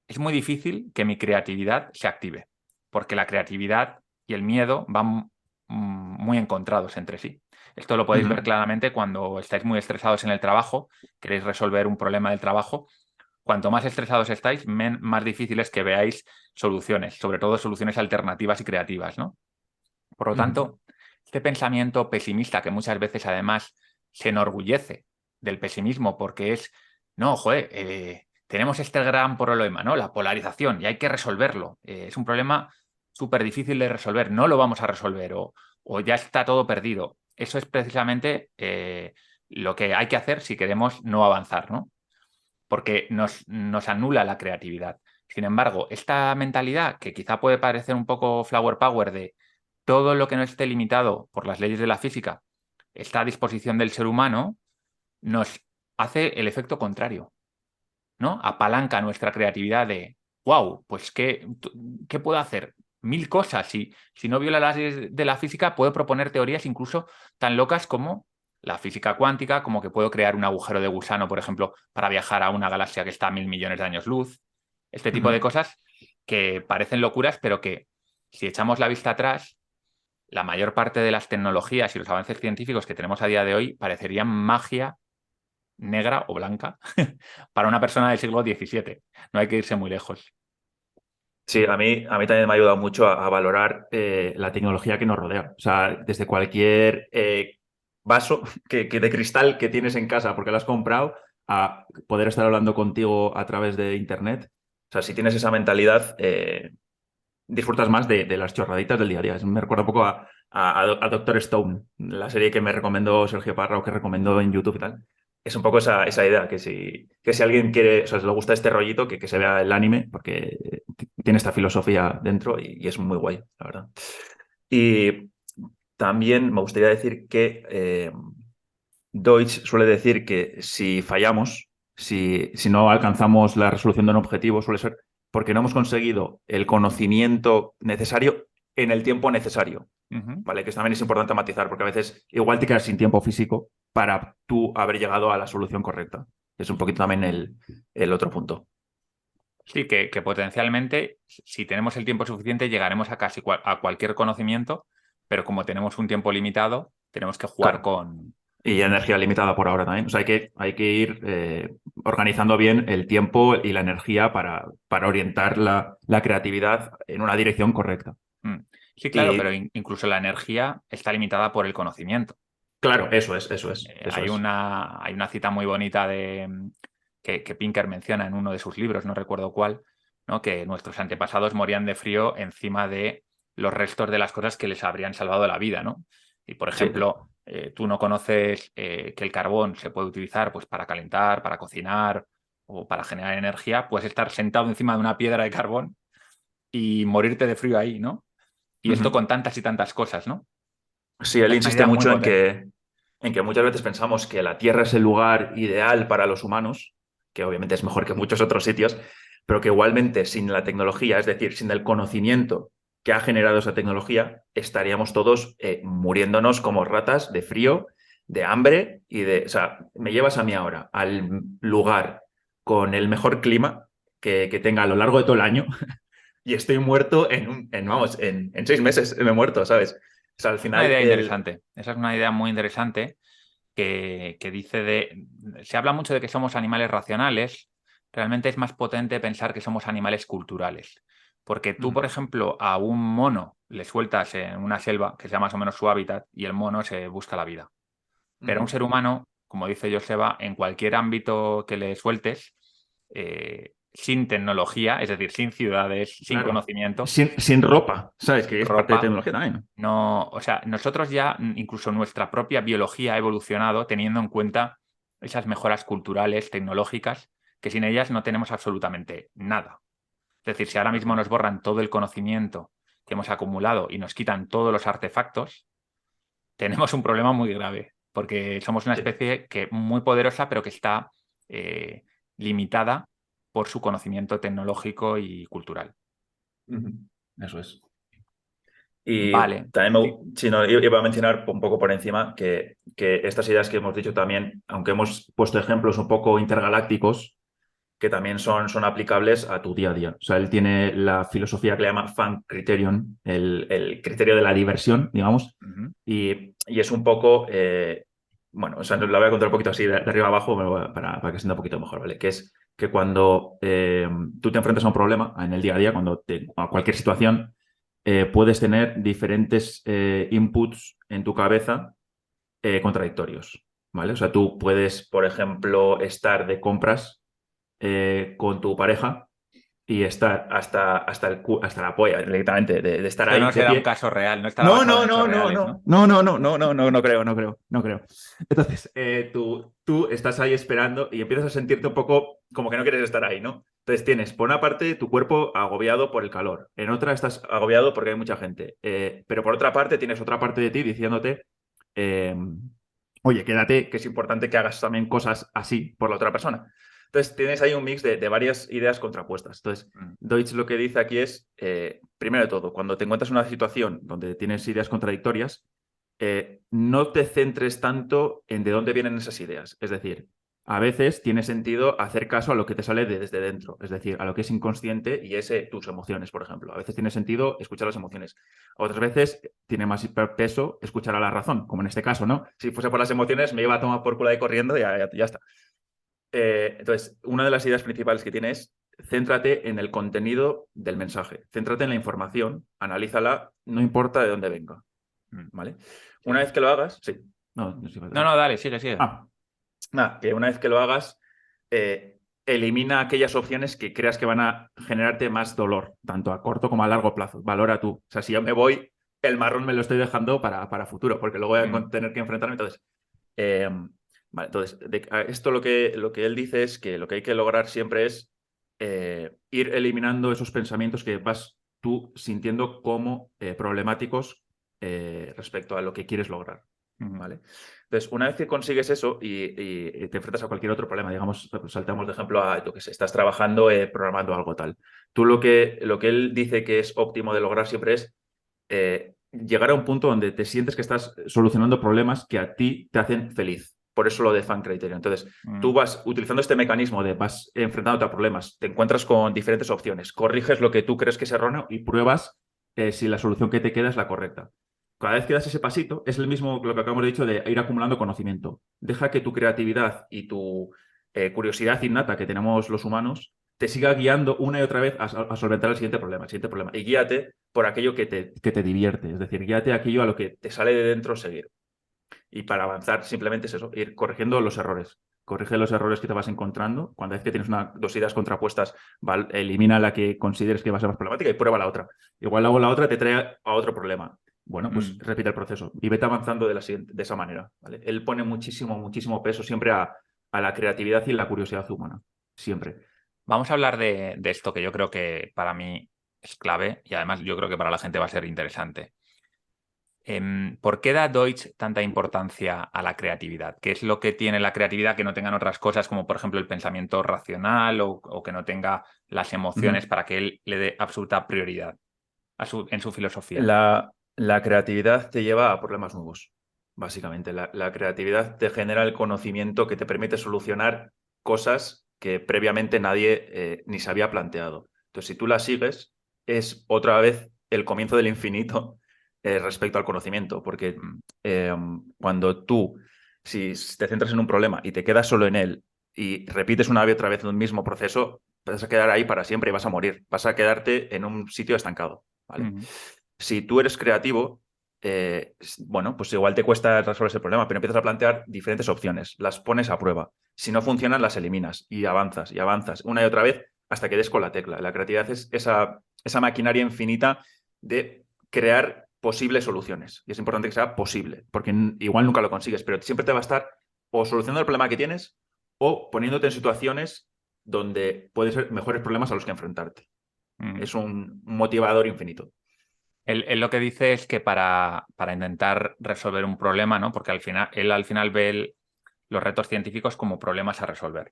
Es muy difícil que mi creatividad se active, porque la creatividad y el miedo van muy encontrados entre sí. Esto lo podéis ver Ujú. claramente cuando estáis muy estresados en el trabajo, queréis resolver un problema del trabajo. Cuanto más estresados estáis, más difícil es que veáis soluciones, sobre todo soluciones alternativas y creativas, ¿no? Por lo Ujú. tanto, este pensamiento pesimista que muchas veces además se enorgullece del pesimismo porque es, no, joder, tenemos este gran problema, ¿no? La polarización y hay que resolverlo. Es un problema súper difícil de resolver, no lo vamos a resolver o ya está todo perdido. Eso es precisamente lo que hay que hacer si queremos no avanzar, ¿no? Porque nos anula la creatividad. Sin embargo, esta mentalidad que quizá puede parecer un poco flower power de todo lo que no esté limitado por las leyes de la física está a disposición del ser humano, nos hace el efecto contrario, ¿no? Apalanca nuestra creatividad de, wow, pues ¿qué puedo hacer? Mil cosas. Si no viola las leyes de la física, puedo proponer teorías incluso tan locas como la física cuántica, como que puedo crear un agujero de gusano, por ejemplo, para viajar a una galaxia que está a 1.000 millones de años luz. Este tipo de Ujú. cosas que parecen locuras, pero que si echamos la vista atrás, la mayor parte de las tecnologías y los avances científicos que tenemos a día de hoy parecerían magia negra o blanca para una persona del siglo XVII. No hay que irse muy lejos. Sí, a mí también me ha ayudado mucho a valorar la tecnología que nos rodea. O sea, desde cualquier vaso de cristal que tienes en casa porque lo has comprado, a poder estar hablando contigo a través de Internet. O sea, si tienes esa mentalidad, disfrutas más de las chorraditas del día a día. Me recuerda un poco a Doctor Stone, la serie que me recomendó Sergio Parra o que recomendó en YouTube y tal. Es un poco esa idea, que si alguien quiere, o sea, si le gusta este rollito, que se vea el anime, porque tiene esta filosofía dentro y es muy guay, la verdad. Y también me gustaría decir que Deutsch suele decir que si fallamos, si no alcanzamos la resolución de un objetivo, suele ser porque no hemos conseguido el conocimiento necesario en el tiempo necesario, Ujú. ¿vale? Que también es importante matizar, porque a veces igual te quedas sin tiempo físico para tú haber llegado a la solución correcta. Es un poquito también el otro punto. Sí, que potencialmente, si tenemos el tiempo suficiente, llegaremos a a cualquier conocimiento, pero como tenemos un tiempo limitado, tenemos que jugar Claro. con... Y energía limitada por ahora también. O sea, hay que ir organizando bien el tiempo y la energía para orientar la creatividad en una dirección correcta. Mm. Sí, claro, pero Y incluso la energía está limitada por el conocimiento. claro, eso es, eso es, eso es. Hay una cita muy bonita que Pinker menciona en uno de sus libros, no recuerdo cuál, ¿no? Que nuestros antepasados morían de frío encima de los restos de las cosas que les habrían salvado la vida, ¿no? Y, por Sí, ejemplo, tú no conoces que el carbón se puede utilizar pues, para calentar, para cocinar o para generar energía, puedes estar sentado encima de una piedra de carbón y morirte de frío ahí, ¿no? Y esto ujú. con tantas y tantas cosas, ¿no? Sí, él Es una insiste idea muy mucho potente. en que muchas veces pensamos que la Tierra es el lugar ideal para los humanos, que obviamente es mejor que muchos otros sitios, pero que igualmente sin la tecnología, es decir, sin el conocimiento que ha generado esa tecnología, estaríamos todos muriéndonos como ratas de frío, de hambre y de... O sea, me llevas a mí ahora al lugar con el mejor clima que tenga a lo largo de todo el año y estoy muerto vamos, en 6 meses me he muerto, ¿sabes? O sea, al Es una final idea el... interesante. Esa es una idea muy interesante que dice de... Se habla mucho de que somos animales racionales. Realmente es más potente pensar que somos animales culturales. Porque tú, por Ujú, ejemplo, a un mono le sueltas en una selva, que sea más o menos su hábitat, y el mono se busca la vida. Pero a un ujú. ser humano, como dice Joseba, en cualquier ámbito que le sueltes, sin tecnología, es decir, sin ciudades, sin Claro. conocimiento, Sin ropa, ¿sabes? Que es parte de ropa, tecnología también. no, o sea, nosotros ya, incluso nuestra propia biología ha evolucionado teniendo en cuenta esas mejoras culturales, tecnológicas, que sin ellas no tenemos absolutamente nada. Es decir, si ahora mismo Claro. nos borran todo el conocimiento que hemos acumulado y nos quitan todos los artefactos, tenemos un problema muy grave, porque somos una Sí. especie que muy poderosa, pero que está eh, limitada por su conocimiento tecnológico y cultural. Ujú. Eso es. Y Vale. también Sí. si no, iba a mencionar un poco por encima que estas ideas que hemos dicho también, aunque hemos puesto ejemplos un poco intergalácticos, que también son aplicables a tu día a día. O sea, él tiene la filosofía que le llama Fun Criterion, el criterio de la diversión, digamos, Ujú. y es un poco, bueno, o sea, la voy a contar un poquito así de arriba abajo para que se entienda un poquito mejor, ¿vale? Que es que cuando tú te enfrentas a un problema en el día a día, a cualquier situación, puedes tener diferentes inputs en tu cabeza contradictorios, ¿vale? O sea, tú puedes, por ejemplo, estar de compras con tu pareja y estar hasta la polla, directamente, de estar Esto ahí no de será un pie. caso real, no estará No, basado no, en hechos no, no, reales, ¿no? no, no, no, no, no, no, no, no creo, no creo, no creo. Entonces, tú estás ahí esperando y empiezas a sentirte un poco como que no quieres estar ahí, ¿no? Entonces tienes, por una parte, tu cuerpo agobiado por el calor, en otra estás agobiado porque hay mucha gente, pero por otra parte tienes otra parte de ti diciéndote, eh, oye, quédate, que es importante que hagas también cosas así por la otra persona. Entonces tienes ahí un mix de varias ideas contrapuestas. Entonces, Mm. Deutsch lo que dice aquí es, primero de todo, cuando te encuentras en una situación donde tienes ideas contradictorias, no te centres tanto en de dónde vienen esas ideas. Es decir, a veces tiene sentido hacer caso a lo que te sale desde dentro, es decir, a lo que es inconsciente y es tus emociones, por ejemplo. A veces tiene sentido escuchar las emociones. Otras veces tiene más peso escuchar a la razón, como en este caso, ¿no? Si fuese por las emociones, me iba a tomar por culo ahí corriendo y ya está. Entonces, una de las ideas principales que tiene es céntrate en el contenido del mensaje, céntrate en la información, analízala, no importa de dónde venga, Mm. ¿vale? Una Sí. vez que lo hagas, sí. No sé, No, no, dale, sigue, sigue. Ah, nada, que una vez que lo hagas, elimina aquellas opciones que creas que van a generarte más dolor, tanto a corto como a largo plazo. Valora tú. O sea, si yo me voy, el marrón me lo estoy dejando para futuro, porque luego voy Mm. a tener que enfrentarme. Entonces, eh, vale, entonces esto lo que él dice es que lo que hay que lograr siempre es ir eliminando esos pensamientos que vas tú sintiendo como problemáticos respecto a lo que quieres lograr. Mm. ¿Vale? Entonces, una vez que consigues eso y te enfrentas a cualquier otro problema, digamos, saltamos de ejemplo a tú que sé, estás trabajando programando algo tal. Tú lo que él dice que es óptimo de lograr siempre es llegar a un punto donde te sientes que estás solucionando problemas que a ti te hacen feliz. Por eso lo de Fan Criterion. Entonces, tú Mm. vas utilizando este mecanismo de vas enfrentándote a problemas, te encuentras con diferentes opciones, corriges lo que tú crees que es erróneo y pruebas si la solución que te queda es la correcta. Cada vez que das ese pasito, es el mismo lo que acabamos de dicho de ir acumulando conocimiento. Deja que tu creatividad y tu curiosidad innata que tenemos los humanos te siga guiando una y otra vez a solventar el siguiente problema. Y guíate por aquello que te divierte, es decir, guíate aquello a lo que te sale de dentro seguir. Y para avanzar simplemente es eso, ir corrigiendo los errores. corrige los errores que te vas encontrando. Cuando vez que tienes dos ideas contrapuestas, elimina la que consideres que va a ser más problemática y prueba la otra. Igual luego la otra te trae a otro problema. Bueno, pues Mm. repite el proceso y vete avanzando de esa manera. ¿Vale? Él pone muchísimo, muchísimo peso siempre a la creatividad y la curiosidad humana. Siempre. Vamos a hablar de esto que yo creo que para mí es clave y además yo creo que para la gente va a ser interesante. ¿Por qué da Deutsch tanta importancia a la creatividad? ¿Qué es lo que tiene la creatividad que no tengan otras cosas como por ejemplo el pensamiento racional o que no tenga las emociones Ujú. para que él le dé absoluta prioridad en su filosofía? La creatividad te lleva a problemas nuevos, básicamente. La creatividad te genera el conocimiento que te permite solucionar cosas que previamente nadie ni se había planteado. Entonces, si tú la sigues, es otra vez el comienzo del infinito respecto al conocimiento, porque Mm, eh, cuando tú, si te centras en un problema y te quedas solo en él y repites una y otra vez el mismo proceso, vas a quedar ahí para siempre y vas a morir. Vas a quedarte en un sitio estancado, ¿vale? mm, Si tú eres creativo, bueno, pues igual te cuesta resolver ese problema, pero empiezas a plantear diferentes opciones, las pones a prueba. Si no funcionan, las eliminas y avanzas una y otra vez hasta que des con la tecla. La creatividad es esa maquinaria infinita de crear posibles soluciones. Y es importante que sea posible, porque igual nunca lo consigues, pero siempre te va a estar o solucionando el problema que tienes o poniéndote en situaciones donde pueden ser mejores problemas a los que enfrentarte. mm. Es un motivador infinito. Él lo que dice es que para intentar resolver un problema, ¿no? Porque él al final ve los retos científicos como problemas a resolver,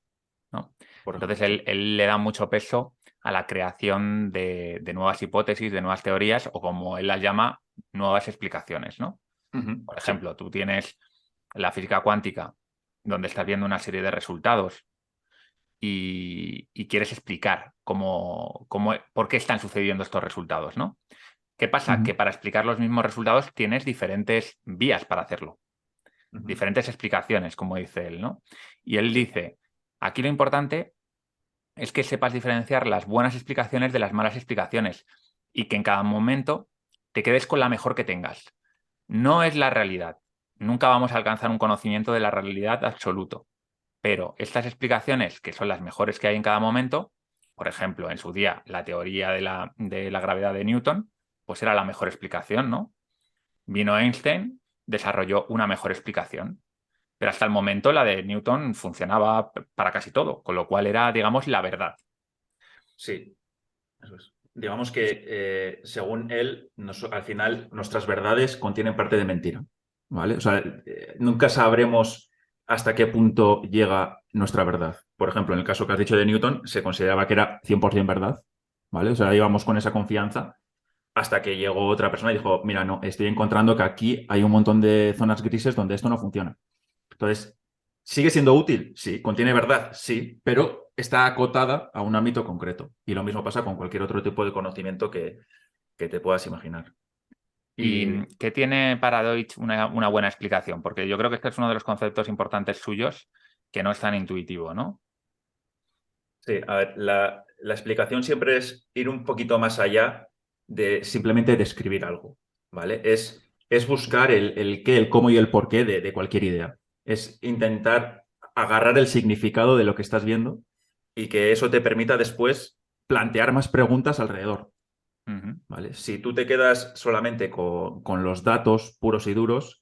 ¿no? Por Entonces ejemplo, sí. él le da mucho peso a la creación de nuevas hipótesis, de nuevas teorías o como él las llama, nuevas explicaciones, ¿no? Ujú, Por sí. ejemplo, tú tienes la física cuántica, donde estás viendo una serie de resultados y quieres explicar por qué están sucediendo estos resultados, ¿no? ¿Qué pasa? Ujú, Que para explicar los mismos resultados tienes diferentes vías para hacerlo, ujú, diferentes explicaciones, como dice él, ¿no? Y él sí. dice, aquí lo importante es que sepas diferenciar las buenas explicaciones de las malas explicaciones y que en cada momento te quedes con la mejor que tengas. No es la realidad. Nunca vamos a alcanzar un conocimiento de la realidad absoluto. Pero estas explicaciones, que son las mejores que hay en cada momento, por ejemplo, en su día, la teoría de la gravedad de Newton, pues era la mejor explicación, ¿no? Vino Einstein, desarrolló una mejor explicación. Pero hasta el momento la de Newton funcionaba para casi todo, con lo cual era, digamos, la verdad. Sí, eso es. Digamos que según él, al final nuestras verdades contienen parte de mentira, ¿vale? O sea, nunca sabremos hasta qué punto llega nuestra verdad. Por ejemplo, en el caso que has dicho de Newton, se consideraba que era 100% verdad, ¿vale? O sea, íbamos con esa confianza hasta que llegó otra persona y dijo, mira, no, estoy encontrando que aquí hay un montón de zonas grises donde esto no funciona. Entonces, ¿sigue siendo útil? Sí. ¿Contiene verdad? Sí, pero está acotada a un ámbito concreto. Y lo mismo pasa con cualquier otro tipo de conocimiento que te puedas imaginar. ¿Y Y qué tiene para Deutsch una buena explicación? Porque yo creo que este es uno de los conceptos importantes suyos que no es tan intuitivo, ¿no? sí, a ver, la explicación siempre es ir un poquito más allá de simplemente describir algo, ¿vale? Es buscar el qué, el cómo y el porqué de cualquier idea. Es intentar agarrar el significado de lo que estás viendo y que eso te permita después plantear más preguntas alrededor. Ujú. ¿Vale? Si tú te quedas solamente con los datos puros y duros,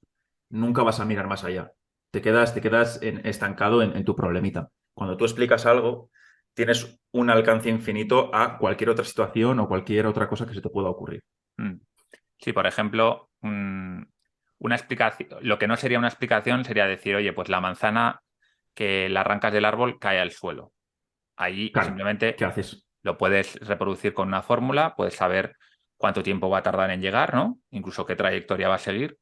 nunca vas a mirar más allá. Te quedas estancado en tu problemita. Cuando tú explicas algo, tienes un alcance infinito a cualquier otra situación o cualquier otra cosa que se te pueda ocurrir. Mm. Sí, por ejemplo, una explicación, lo que no sería una explicación sería decir, oye, pues la manzana que la arrancas del árbol cae al suelo. Ahí Claro, ¿qué simplemente haces? lo puedes reproducir con una fórmula, puedes saber cuánto tiempo va a tardar en llegar, ¿no? Incluso qué trayectoria va a seguir,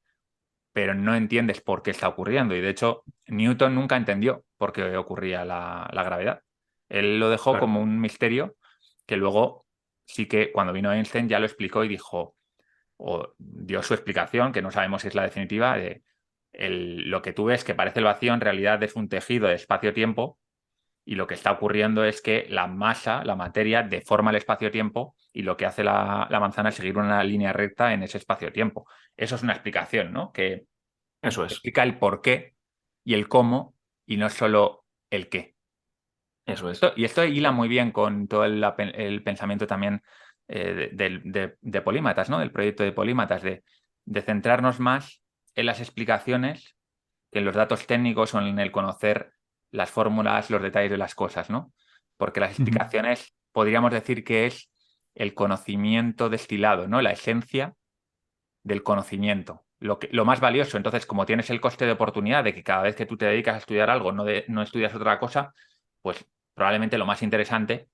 pero no entiendes por qué está ocurriendo. Y de hecho, Newton nunca entendió por qué ocurría la gravedad. Él lo dejó como Claro, un misterio que luego sí que cuando vino Einstein ya lo explicó y dijo, o dio su explicación, que no sabemos si es la definitiva, de lo que tú ves que parece el vacío en realidad es un tejido de espacio-tiempo y lo que está ocurriendo es que la masa, la materia, deforma el espacio-tiempo y lo que hace la manzana es seguir una línea recta en ese espacio-tiempo. Eso es una explicación, ¿no? Que eso es. explica el por qué y el cómo y no solo el qué. Eso es. Y esto hila muy bien con todo el pensamiento también de Polímatas, ¿no? Del proyecto de Polímatas, de centrarnos más en las explicaciones que en los datos técnicos o en el conocer las fórmulas, los detalles de las cosas, ¿no? Porque las Ujú. explicaciones podríamos decir que es el conocimiento destilado, ¿no? La esencia del conocimiento, lo más valioso. Entonces, como tienes el coste de oportunidad de que cada vez que tú te dedicas a estudiar algo no estudias otra cosa, pues probablemente lo más interesante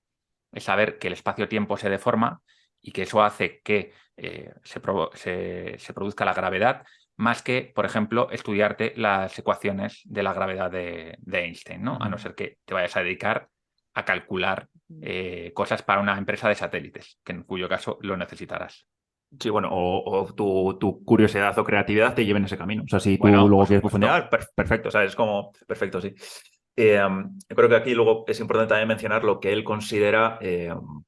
es saber que el espacio-tiempo se deforma y que eso hace que se produzca la gravedad, más que, por ejemplo, estudiarte las ecuaciones de la gravedad de Einstein, ¿no? A Ujú. no ser que te vayas a dedicar a calcular cosas para una empresa de satélites, que en cuyo caso lo necesitarás. Sí, bueno, o tu curiosidad o creatividad te lleven ese camino. O sea, si tú Bueno, por luego quieres supuesto. profundizar, perfecto, o sea, es como, perfecto, sí. Yo creo que aquí luego es importante también mencionar lo que él considera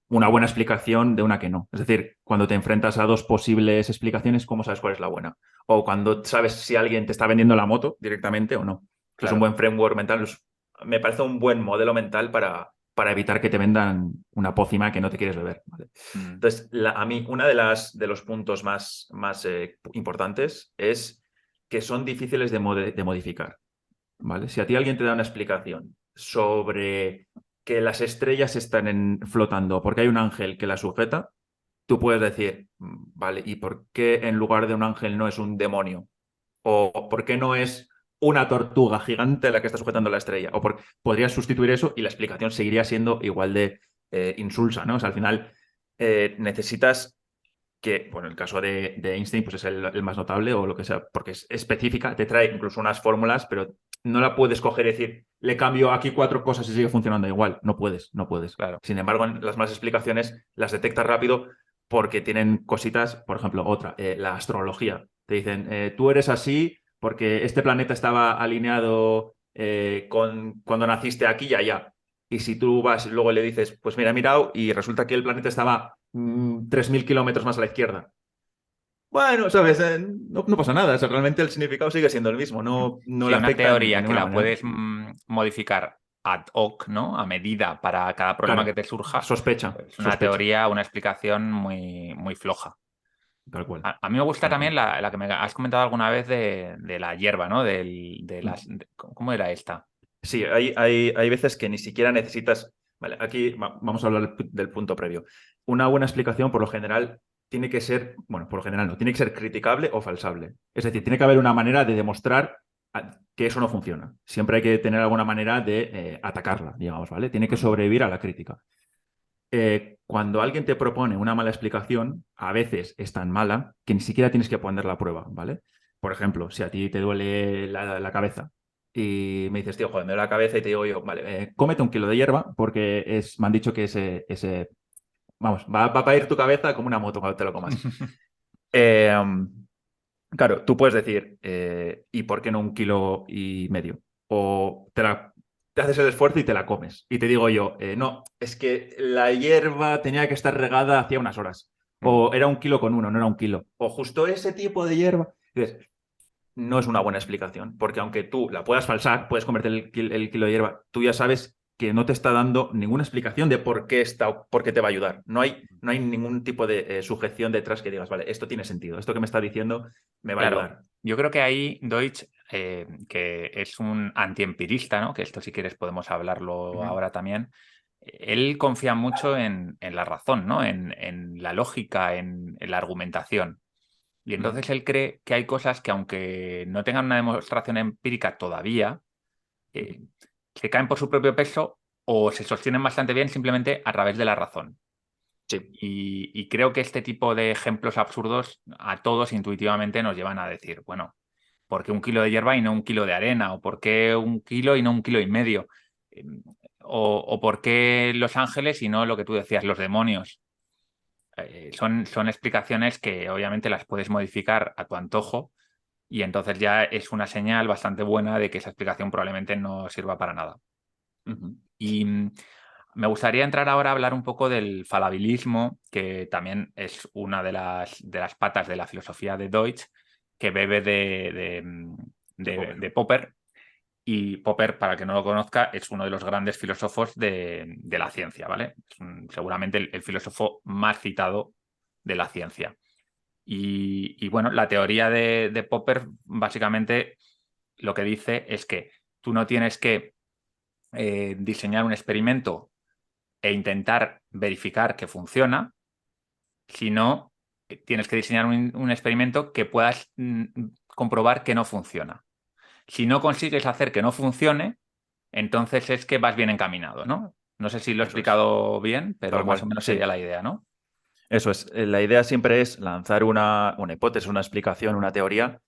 una buena explicación de una que no. Es decir, cuando te enfrentas a dos posibles explicaciones, ¿cómo sabes cuál es la buena? O cuando sabes si alguien te está vendiendo la moto directamente o no. Eso es un Claro. buen framework mental. Me parece un buen modelo mental para evitar que te vendan una pócima que no te quieres beber, ¿vale? Mm. Entonces, a mí, una de los puntos más importantes es que son difíciles de modificar, ¿vale? Si a ti alguien te da una explicación sobre que las estrellas están flotando porque hay un ángel que las sujeta, tú puedes decir, vale, ¿y por qué en lugar de un ángel no es un demonio? ¿O por qué no es una tortuga gigante la que está sujetando la estrella? Podrías sustituir eso y la explicación seguiría siendo igual de insulsa, ¿no? O sea, al final necesitas que, bueno, el caso de Einstein pues es el más notable o lo que sea, porque es específica, te trae incluso unas fórmulas, pero no la puedes coger y decir, le cambio aquí cuatro cosas y sigue funcionando igual. No puedes, no puedes. Claro. Sin embargo, en las más explicaciones las detectas rápido porque tienen cositas, por ejemplo, otra, la astrología. Te dicen, tú eres así porque este planeta estaba alineado cuando naciste aquí y allá. Y si tú vas y luego le dices, pues mira, he mirado y resulta que el planeta estaba 3.000 kilómetros más a la izquierda. Bueno, ¿sabes? No pasa nada. O sea, realmente el significado sigue siendo el mismo. No Sí, le una afecta de teoría que ninguna la manera. puedes modificar ad hoc, ¿no? A medida para cada problema que Claro, te surja, sospecha, es una sospecha. teoría, una explicación muy floja. Tal cual, A mí me gusta tal cual. también la que me has comentado alguna vez de la hierba, ¿no? ¿Cómo era esta? Sí, hay veces que ni siquiera necesitas. Vale, aquí vamos a hablar del punto previo. Una buena explicación, por lo general, tiene que ser, bueno, por lo general no, tiene que ser criticable o falsable. Es decir, tiene que haber una manera de demostrar que eso no funciona. Siempre hay que tener alguna manera de atacarla, digamos, ¿vale? Tiene que Ujú. sobrevivir a la crítica. Cuando alguien te propone una mala explicación, a veces es tan mala que ni siquiera tienes que poner la prueba, ¿vale? Por ejemplo, si a ti te duele la cabeza y me dices, tío, joder, me duele la cabeza y te digo yo, vale, cómete un kilo de hierba porque me han dicho que vamos, va a ir tu cabeza como una moto cuando te lo comas. Eh, claro, tú puedes decir, ¿y por qué no un kilo y medio? O te haces el esfuerzo y te la comes. Y te digo yo, no, es que la hierba tenía que estar regada hacía unas horas. Mm. O era un kilo con uno, no era un kilo. O justo ese tipo de hierba. Dices, no es una buena explicación, porque aunque tú la puedas falsar, puedes convertir el kilo de hierba, tú ya sabes que no te está dando ninguna explicación de por qué te va a ayudar. No hay ningún tipo de sujeción detrás que digas, vale, esto tiene sentido, esto que me está diciendo me va a Claro, ayudar. yo creo que ahí Deutsch, que es un antiempirista, ¿no? Que esto si quieres podemos hablarlo Ujú. ahora también. Él confía mucho en la razón, ¿no? En la lógica, en la argumentación. Y Ujú. entonces él cree que hay cosas que, aunque no tengan una demostración empírica todavía, Ujú. eh, se caen por su propio peso o se sostienen bastante bien simplemente a través de la razón. Sí. Y creo que este tipo de ejemplos absurdos a todos intuitivamente nos llevan a decir, bueno, ¿por qué un kilo de hierba y no un kilo de arena? ¿O por qué un kilo y no un kilo y medio? Eh, o por qué los ángeles y no lo que tú decías, los demonios? Son explicaciones que obviamente las puedes modificar a tu antojo y entonces ya es una señal bastante buena de que esa explicación probablemente no sirva para nada. Ujú. Y me gustaría entrar ahora a hablar un poco del falabilismo, que también es una de las patas de la filosofía de Deutsch, que bebe De Popper. de Popper. Y Popper, para el que no lo conozca, es uno de los grandes filósofos de la ciencia, ¿vale? Es seguramente el filósofo más citado de la ciencia. Y bueno, la teoría de Popper básicamente lo que dice es que tú no tienes que diseñar un experimento e intentar verificar que funciona, sino tienes que diseñar un experimento que puedas comprobar que no funciona. Si no consigues hacer que no funcione, entonces es que vas bien encaminado, ¿no? No sé si lo he Eso es, explicado bien, pero tal más o cual, menos sería sí. la idea, ¿no? Eso es. La idea siempre es lanzar una hipótesis, una explicación, una teoría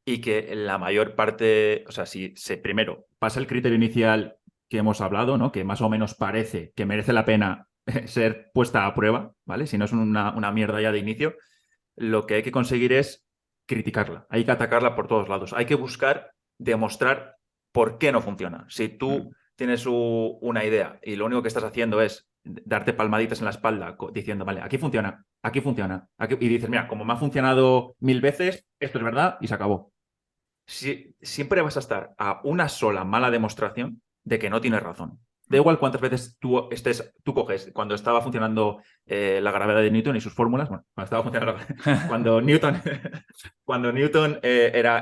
y que la mayor parte, o sea, si se primero pasa el criterio inicial que hemos hablado, ¿no? Que más o menos parece que merece la pena ser puesta a prueba, ¿vale? Si no es una mierda ya de inicio, lo que hay que conseguir es criticarla, hay que atacarla por todos lados, hay que buscar demostrar por qué no funciona. Si tú Mm. tienes una idea y lo único que estás haciendo es darte palmaditas en la espalda diciendo, vale, aquí funciona, y dices, mira, como me ha funcionado 1000 veces, esto es verdad y se acabó. Siempre vas a estar a una sola mala demostración de que no tienes razón. Da igual cuántas veces tú coges, cuando estaba funcionando la gravedad de Newton y sus fórmulas, bueno, cuando estaba funcionando, cuando Newton, cuando Newton era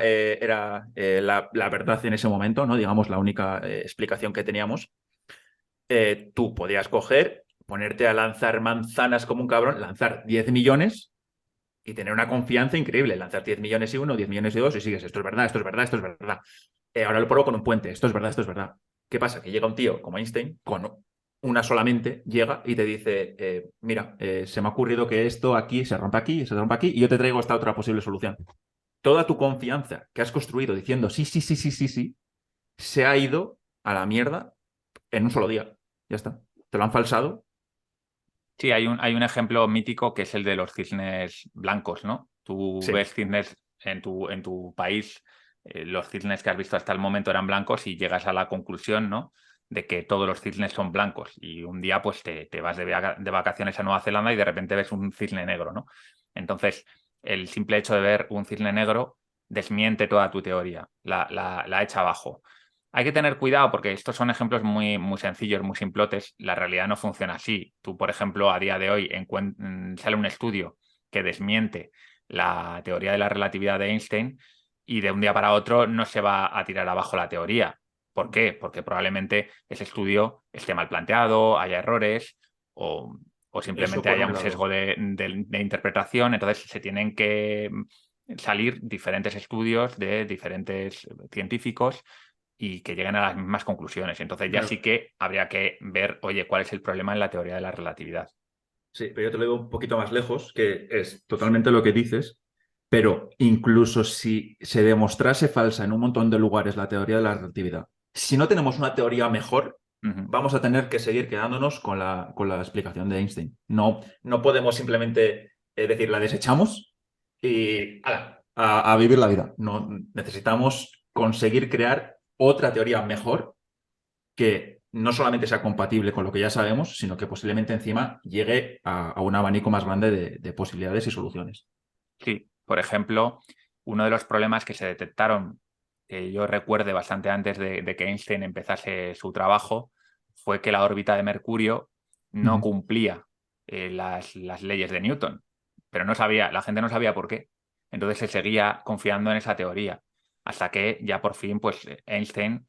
la verdad en ese momento, ¿no? Digamos, la única explicación que teníamos, tú podías coger, ponerte a lanzar manzanas como un cabrón, lanzar 10 millones y tener una confianza increíble, lanzar 10 millones y uno, 10 millones y dos y sigues, esto es verdad, esto es verdad, esto es verdad. Ahora lo pruebo con un puente, esto es verdad, esto es verdad. ¿Qué pasa? Que llega un tío como Einstein, con una solamente, llega y te dice, mira, se me ha ocurrido que esto aquí se rompe aquí, se rompe aquí, y yo te traigo esta otra posible solución. Toda tu confianza que has construido diciendo sí, sí, sí, sí, sí, sí, se ha ido a la mierda en un solo día. Ya está. Te lo han falsado. Sí, hay un ejemplo mítico que es el de los cisnes blancos, ¿no? Tú Sí, ves cisnes en tu país, los cisnes que has visto hasta el momento eran blancos y llegas a la conclusión, ¿no? De que todos los cisnes son blancos y un día pues te vas de vacaciones a Nueva Zelanda y de repente ves un cisne negro, ¿no? Entonces, el simple hecho de ver un cisne negro desmiente toda tu teoría, la echa abajo. Hay que tener cuidado porque estos son ejemplos muy, muy sencillos, muy simplotes. La realidad no funciona así. Tú, por ejemplo, a día de hoy sale un estudio que desmiente la teoría de la relatividad de Einstein y de un día para otro no se va a tirar abajo la teoría. ¿Por qué? Porque probablemente ese estudio esté mal planteado, haya errores o eso simplemente por haya un un sesgo lado. de interpretación. Entonces se tienen que salir diferentes estudios de diferentes científicos y que lleguen a las mismas conclusiones. Entonces ya sí Claro. que habría que ver, oye, cuál es el problema en la teoría de la relatividad. Sí, pero yo te lo digo un poquito más lejos, que es totalmente lo que dices, pero incluso si se demostrase falsa en un montón de lugares la teoría de la relatividad, si no tenemos una teoría mejor, Ujú. vamos a tener que seguir quedándonos con la explicación de Einstein. No, no podemos simplemente decir la desechamos y ¡hala! A vivir la vida. No, necesitamos conseguir crear otra teoría mejor que no solamente sea compatible con lo que ya sabemos, sino que posiblemente encima llegue a un abanico más grande de posibilidades y soluciones. Sí, por ejemplo, uno de los problemas que se detectaron, que yo recuerde bastante antes de que Einstein empezase su trabajo, fue que la órbita de Mercurio no Ujú. cumplía las leyes de Newton, pero la gente no sabía por qué. Entonces se seguía confiando en esa teoría, hasta que ya por fin, pues Einstein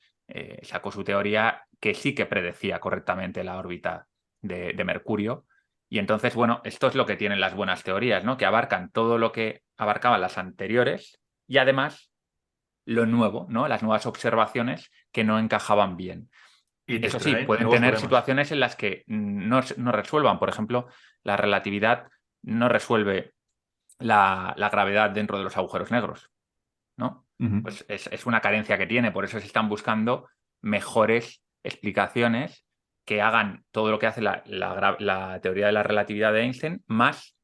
sacó su teoría que sí que predecía correctamente la órbita de Mercurio. Y entonces, bueno, esto es lo que tienen las buenas teorías, ¿no? Que abarcan todo lo que abarcaban las anteriores y además lo nuevo, ¿no? Las nuevas observaciones que no encajaban bien. Y te Eso sí, traen pueden nuevos tener problemas. situaciones en las que no resuelvan. Por ejemplo, la relatividad no resuelve la gravedad dentro de los agujeros negros, ¿no? Ujú. Pues es una carencia que tiene, por eso se están buscando mejores explicaciones que hagan todo lo que hace la teoría de la relatividad de Einstein más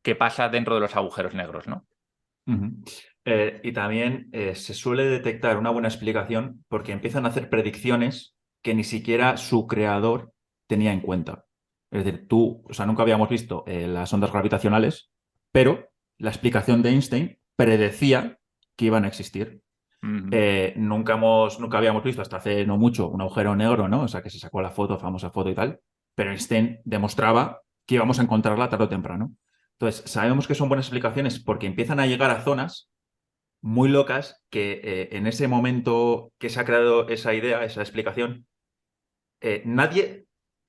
que pasa dentro de los agujeros negros, ¿no? Ujú. Y también se suele detectar una buena explicación porque empiezan a hacer predicciones que ni siquiera su creador tenía en cuenta. Es decir, o sea, nunca habíamos visto las ondas gravitacionales, pero la explicación de Einstein predecía que iban a existir. Ujú. Nunca habíamos visto hasta hace no mucho un agujero negro, ¿no? O sea, que se sacó la foto, famosa foto y tal, pero Einstein demostraba que íbamos a encontrarla tarde o temprano. Entonces, sabemos que son buenas explicaciones porque empiezan a llegar a zonas muy locas que en ese momento que se ha creado esa idea, esa explicación, nadie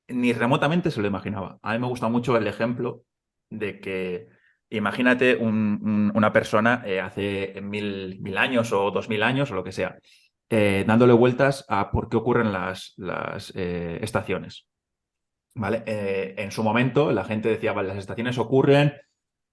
ni remotamente se lo imaginaba. A mí me gusta mucho el ejemplo de que, imagínate una persona hace mil años o 2000 años o lo que sea, dándole vueltas a por qué ocurren las estaciones. ¿Vale? En su momento la gente decía, vale, las estaciones ocurren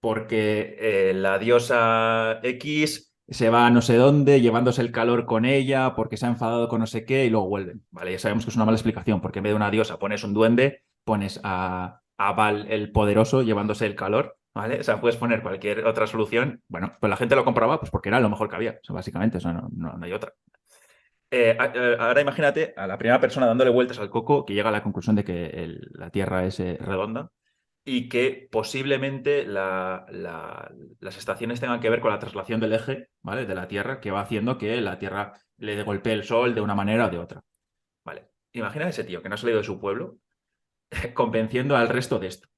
porque la diosa X se va a no sé dónde llevándose el calor con ella porque se ha enfadado con no sé qué y luego vuelven. Vale, ya sabemos que es una mala explicación porque en vez de una diosa pones un duende, pones a Val el poderoso llevándose el calor. ¿Vale? O sea, puedes poner cualquier otra solución. Bueno, pues la gente lo compraba pues porque era lo mejor que había. O sea, básicamente, o sea, no hay otra. Ahora imagínate a la primera persona dándole vueltas al coco que llega a la conclusión de que la Tierra es redonda y que posiblemente las estaciones tengan que ver con la traslación del eje, ¿vale? De la Tierra, que va haciendo que la Tierra le golpee el Sol de una manera o de otra. ¿Vale? Imagina a ese tío que no ha salido de su pueblo convenciendo al resto de esto.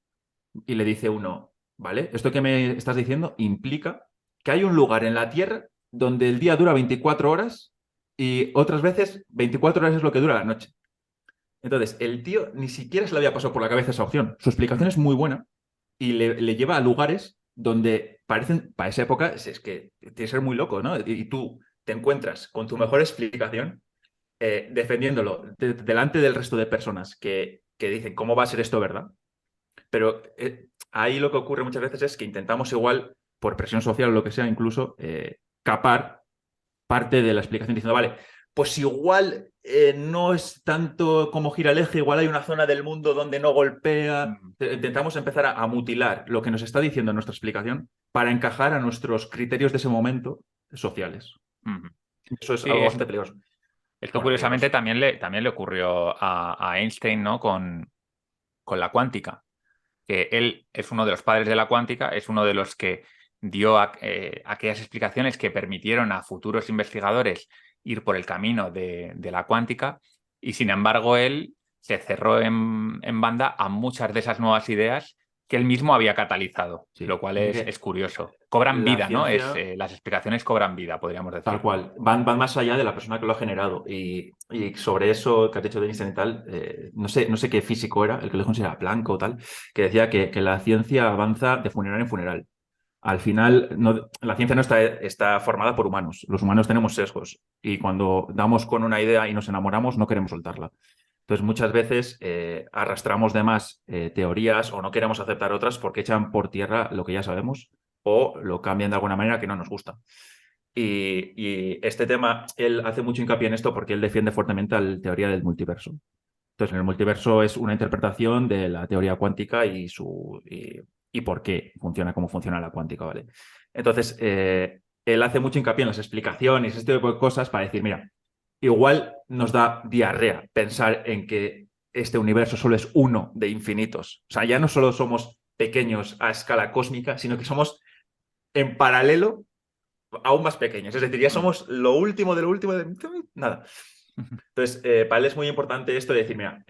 Y le dice uno, ¿vale? Esto que me estás diciendo implica que hay un lugar en la Tierra donde el día dura 24 horas y otras veces 24 horas es lo que dura la noche. Entonces, el tío ni siquiera se le había pasado por la cabeza esa opción. Su explicación es muy buena y le lleva a lugares donde parecen, para esa época, es que tiene que ser muy loco, ¿no? Y tú te encuentras con tu mejor explicación defendiéndolo delante del resto de personas que dicen, ¿cómo va a ser esto verdad? Pero ahí lo que ocurre muchas veces es que intentamos igual, por presión social o lo que sea, incluso capar parte de la explicación diciendo, vale, pues igual no es tanto como gira el eje, igual hay una zona del mundo donde no golpea. Ujú. Intentamos empezar a mutilar lo que nos está diciendo nuestra explicación para encajar a nuestros criterios de ese momento sociales. Ujú. Eso es Sí, algo bastante peligroso. esto Bueno, curiosamente peligroso. también le ocurrió a Einstein, ¿no? Con la cuántica, que él es uno de los padres de la cuántica, es uno de los que dio aquellas explicaciones que permitieron a futuros investigadores ir por el camino de la cuántica, y sin embargo él se cerró en banda a muchas de esas nuevas ideas que él mismo había catalizado, Sí. lo cual Es es que curioso. Cobran la vida, ¿no? ciencia Las explicaciones cobran vida, podríamos tal decir. cual, van más allá de la persona que lo ha generado. Y sobre eso que has dicho de Einstein y tal, no sé qué físico era, el que lo dijo si era Planck o tal, que decía que la ciencia avanza de funeral en funeral. Al final, la ciencia no está formada por humanos. Los humanos tenemos sesgos y cuando damos con una idea y nos enamoramos, no queremos soltarla. Entonces, muchas veces arrastramos de más teorías o no queremos aceptar otras porque echan por tierra lo que ya sabemos o lo cambian de alguna manera que no nos gusta. Y este tema, él hace mucho hincapié en esto porque él defiende fuertemente la teoría del multiverso. Entonces, en el multiverso es una interpretación de la teoría cuántica y por qué funciona como funciona la cuántica, ¿vale? Entonces, él hace mucho hincapié en las explicaciones, este tipo de cosas para decir, mira, igual nos da diarrea pensar en que este universo solo es uno de infinitos. O sea, ya no solo somos pequeños a escala cósmica, sino que somos en paralelo aún más pequeños. Es decir, ya Mm. somos lo último de lo último de nada. Entonces, para él es muy importante esto de decir, mira,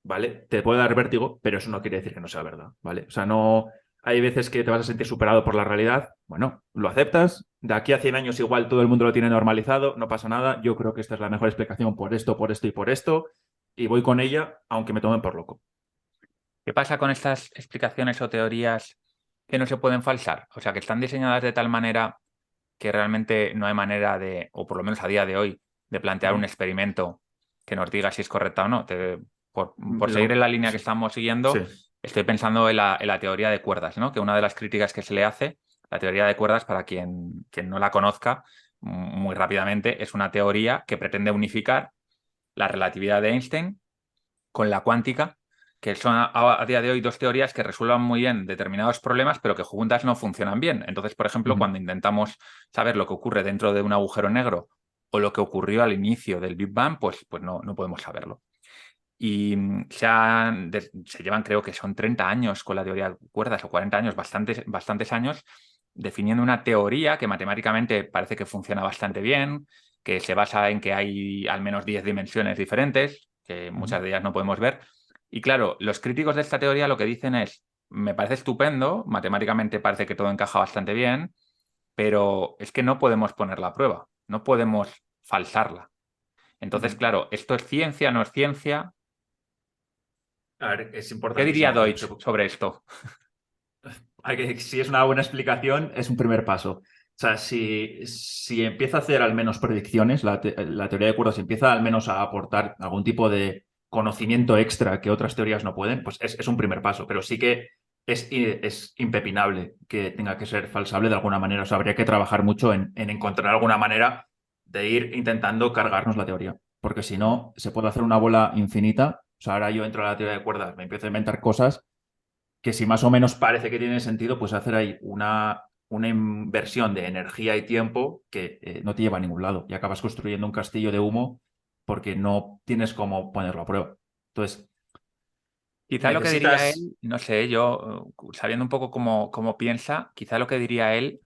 vale, te puede dar vértigo, pero eso no quiere decir que no sea verdad, ¿vale? O sea, no hay veces que te vas a sentir superado por la realidad, bueno, lo aceptas, de aquí a 100 años igual todo el mundo lo tiene normalizado, no pasa nada, yo creo que esta es la mejor explicación por esto y por esto, y voy con ella, aunque me tomen por loco. ¿Qué pasa con estas explicaciones o teorías que no se pueden falsar? O sea, que están diseñadas de tal manera que realmente no hay manera de, o por lo menos a día de hoy, de plantear un Ujú. experimento que nos diga si es correcta o no. Por seguir en Lo- la línea que estamos sí, siguiendo, estoy pensando en la teoría de cuerdas, ¿no? Que una de las críticas que se le hace, la teoría de cuerdas, para quien no la conozca, muy rápidamente, es una teoría que pretende unificar la relatividad de Einstein con la cuántica, que son a día de hoy dos teorías que resuelvan muy bien determinados problemas, pero que juntas no funcionan bien. Entonces, por ejemplo, ujú, cuando intentamos saber lo que ocurre dentro de un agujero negro o lo que ocurrió al inicio del Big Bang, pues no podemos saberlo. Y se llevan, creo que son 30 años con la teoría de cuerdas o 40 años, bastantes años, definiendo una teoría que matemáticamente parece que funciona bastante bien, que se basa en que hay al menos 10 dimensiones diferentes, que muchas de ellas no podemos ver. Y claro, los críticos de esta teoría lo que dicen es, me parece estupendo, matemáticamente parece que todo encaja bastante bien, pero es que no podemos ponerla a prueba, no podemos falsarla. Entonces, claro, ¿esto es ciencia, no es ciencia? A ver, es ¿Qué diría importantísimo. Deutsch sobre esto? Si es una buena explicación, es un primer paso. O sea, si empieza a hacer al menos predicciones, la teoría de cuerdas empieza al menos a aportar algún tipo de conocimiento extra que otras teorías no pueden, pues es un primer paso. Pero sí que es impepinable que tenga que ser falsable de alguna manera. O sea, habría que trabajar mucho en encontrar alguna manera de ir intentando cargarnos la teoría. Porque si no, se puede hacer una bola infinita. O sea, ahora yo entro a la teoría de cuerdas, me empiezo a inventar cosas que si más o menos parece que tiene sentido, pues hacer ahí una inversión de energía y tiempo que no te lleva a ningún lado y acabas construyendo un castillo de humo porque no tienes cómo ponerlo a prueba. Entonces, Quizá lo que diría necesitas... él, no sé, yo sabiendo un poco cómo piensa, quizá lo que diría él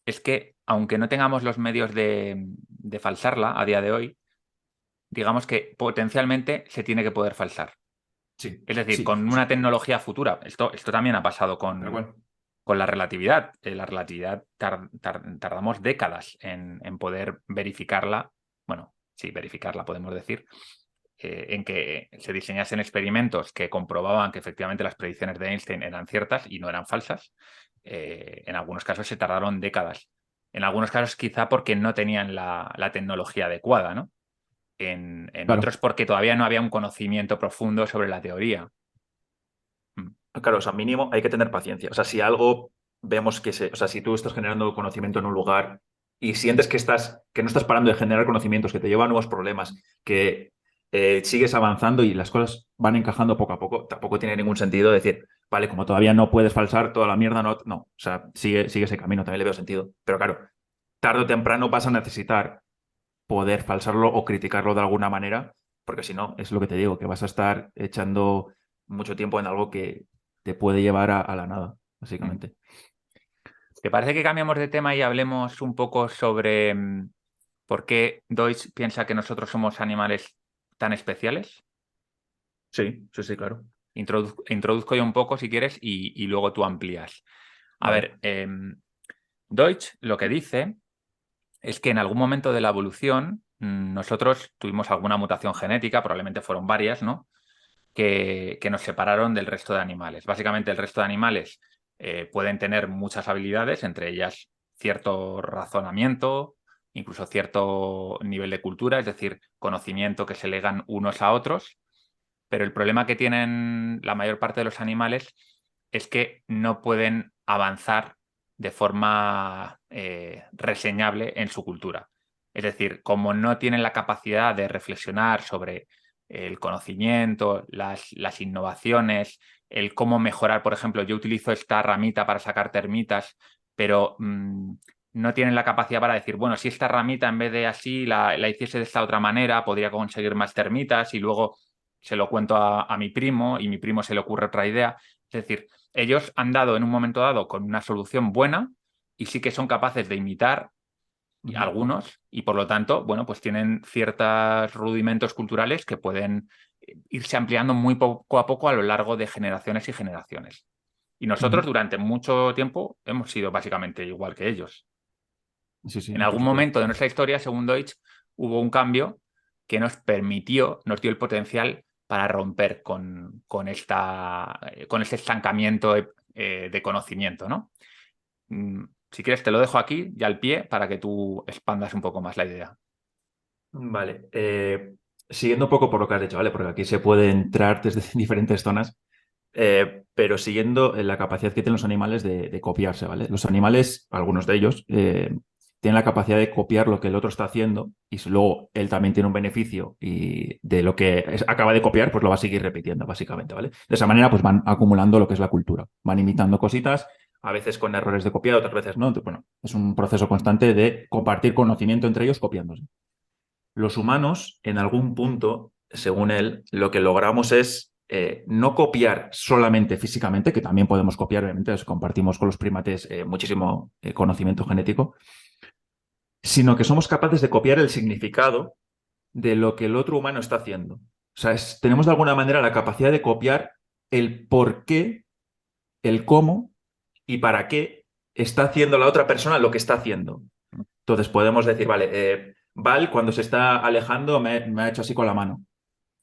es que aunque no tengamos los medios de falsarla a día de hoy, digamos que potencialmente se tiene que poder falsar. Sí, Es decir, sí, con una tecnología futura. Esto también ha pasado tal cual. con la relatividad. La relatividad tardamos décadas en poder verificarla. Bueno, sí, verificarla podemos decir. En que se diseñasen experimentos que comprobaban que efectivamente las predicciones de Einstein eran ciertas y no eran falsas. En algunos casos se tardaron décadas. En algunos casos quizá porque no tenían la tecnología adecuada, ¿no? En Claro. otros porque todavía no había un conocimiento profundo sobre la teoría. Mm. Claro, o sea, mínimo hay que tener paciencia. O sea, si algo vemos o sea, si tú estás generando conocimiento en un lugar y sientes que no estás parando de generar conocimientos, que te lleva a nuevos problemas, que sigues avanzando y las cosas van encajando poco a poco, tampoco tiene ningún sentido decir, vale, como todavía no puedes falsar toda la mierda, no, no. O sea, sigue ese camino, también le veo sentido. Pero claro, tarde o temprano vas a necesitar poder falsarlo o criticarlo de alguna manera, porque si no, es lo que te digo, que vas a estar echando mucho tiempo en algo que te puede llevar a la nada, Mm. básicamente. ¿Te parece que cambiemos de tema y hablemos un poco sobre por qué Deutsch piensa que nosotros somos animales tan especiales? Sí, sí, sí, claro. Introduzco yo un poco si quieres y luego tú amplías. A Vale. ver, Deutsch lo que dice es que en algún momento de la evolución nosotros tuvimos alguna mutación genética, probablemente fueron varias, ¿no? Que nos separaron del resto de animales. Básicamente el resto de animales pueden tener muchas habilidades, entre ellas cierto razonamiento, incluso cierto nivel de cultura, es decir, conocimiento que se legan unos a otros, pero el problema que tienen la mayor parte de los animales es que no pueden avanzar de forma reseñable en su cultura. Es decir, como no tienen la capacidad de reflexionar sobre el conocimiento, las innovaciones, el cómo mejorar, por ejemplo, yo utilizo esta ramita para sacar termitas, pero no tienen la capacidad para decir, bueno, si esta ramita en vez de así la hiciese de esta otra manera, podría conseguir más termitas y luego se lo cuento a mi primo y mi primo se le ocurre otra idea. Es decir, ellos han dado en un momento dado con una solución buena y sí que son capaces de imitar Ujú. algunos y por lo tanto, bueno, pues tienen ciertos rudimentos culturales que pueden irse ampliando muy poco a poco a lo largo de generaciones y generaciones. Y nosotros Ujú. durante mucho tiempo hemos sido básicamente igual que ellos. Sí, En sí, por algún supuesto. momento de nuestra historia, según Deutsch, hubo un cambio que nos permitió, nos dio el potencial para romper con este estancamiento de conocimiento, ¿no? Si quieres, te lo dejo aquí y al pie para que tú expandas un poco más la idea. Vale. Siguiendo un poco por lo que has dicho, ¿vale? Porque aquí se puede entrar desde diferentes zonas. Pero siguiendo la capacidad que tienen los animales de copiarse, ¿vale? Los animales, algunos de ellos, tienen la capacidad de copiar lo que el otro está haciendo y si luego él también tiene un beneficio y de lo que acaba de copiar, pues lo va a seguir repitiendo, básicamente, ¿vale? De esa manera, pues van acumulando lo que es la cultura, van imitando cositas, a veces con errores de copiar, otras veces no. Entonces, bueno, es un proceso constante de compartir conocimiento entre ellos copiándose. Los humanos, en algún punto, según él, lo que logramos es no copiar solamente físicamente, que también podemos copiar, obviamente, compartimos con los primates muchísimo conocimiento genético, sino que somos capaces de copiar el significado de lo que el otro humano está haciendo. O sea, tenemos de alguna manera la capacidad de copiar el por qué, el cómo y para qué está haciendo la otra persona lo que está haciendo. Entonces podemos decir, vale, Val cuando se está alejando me ha hecho así con la mano.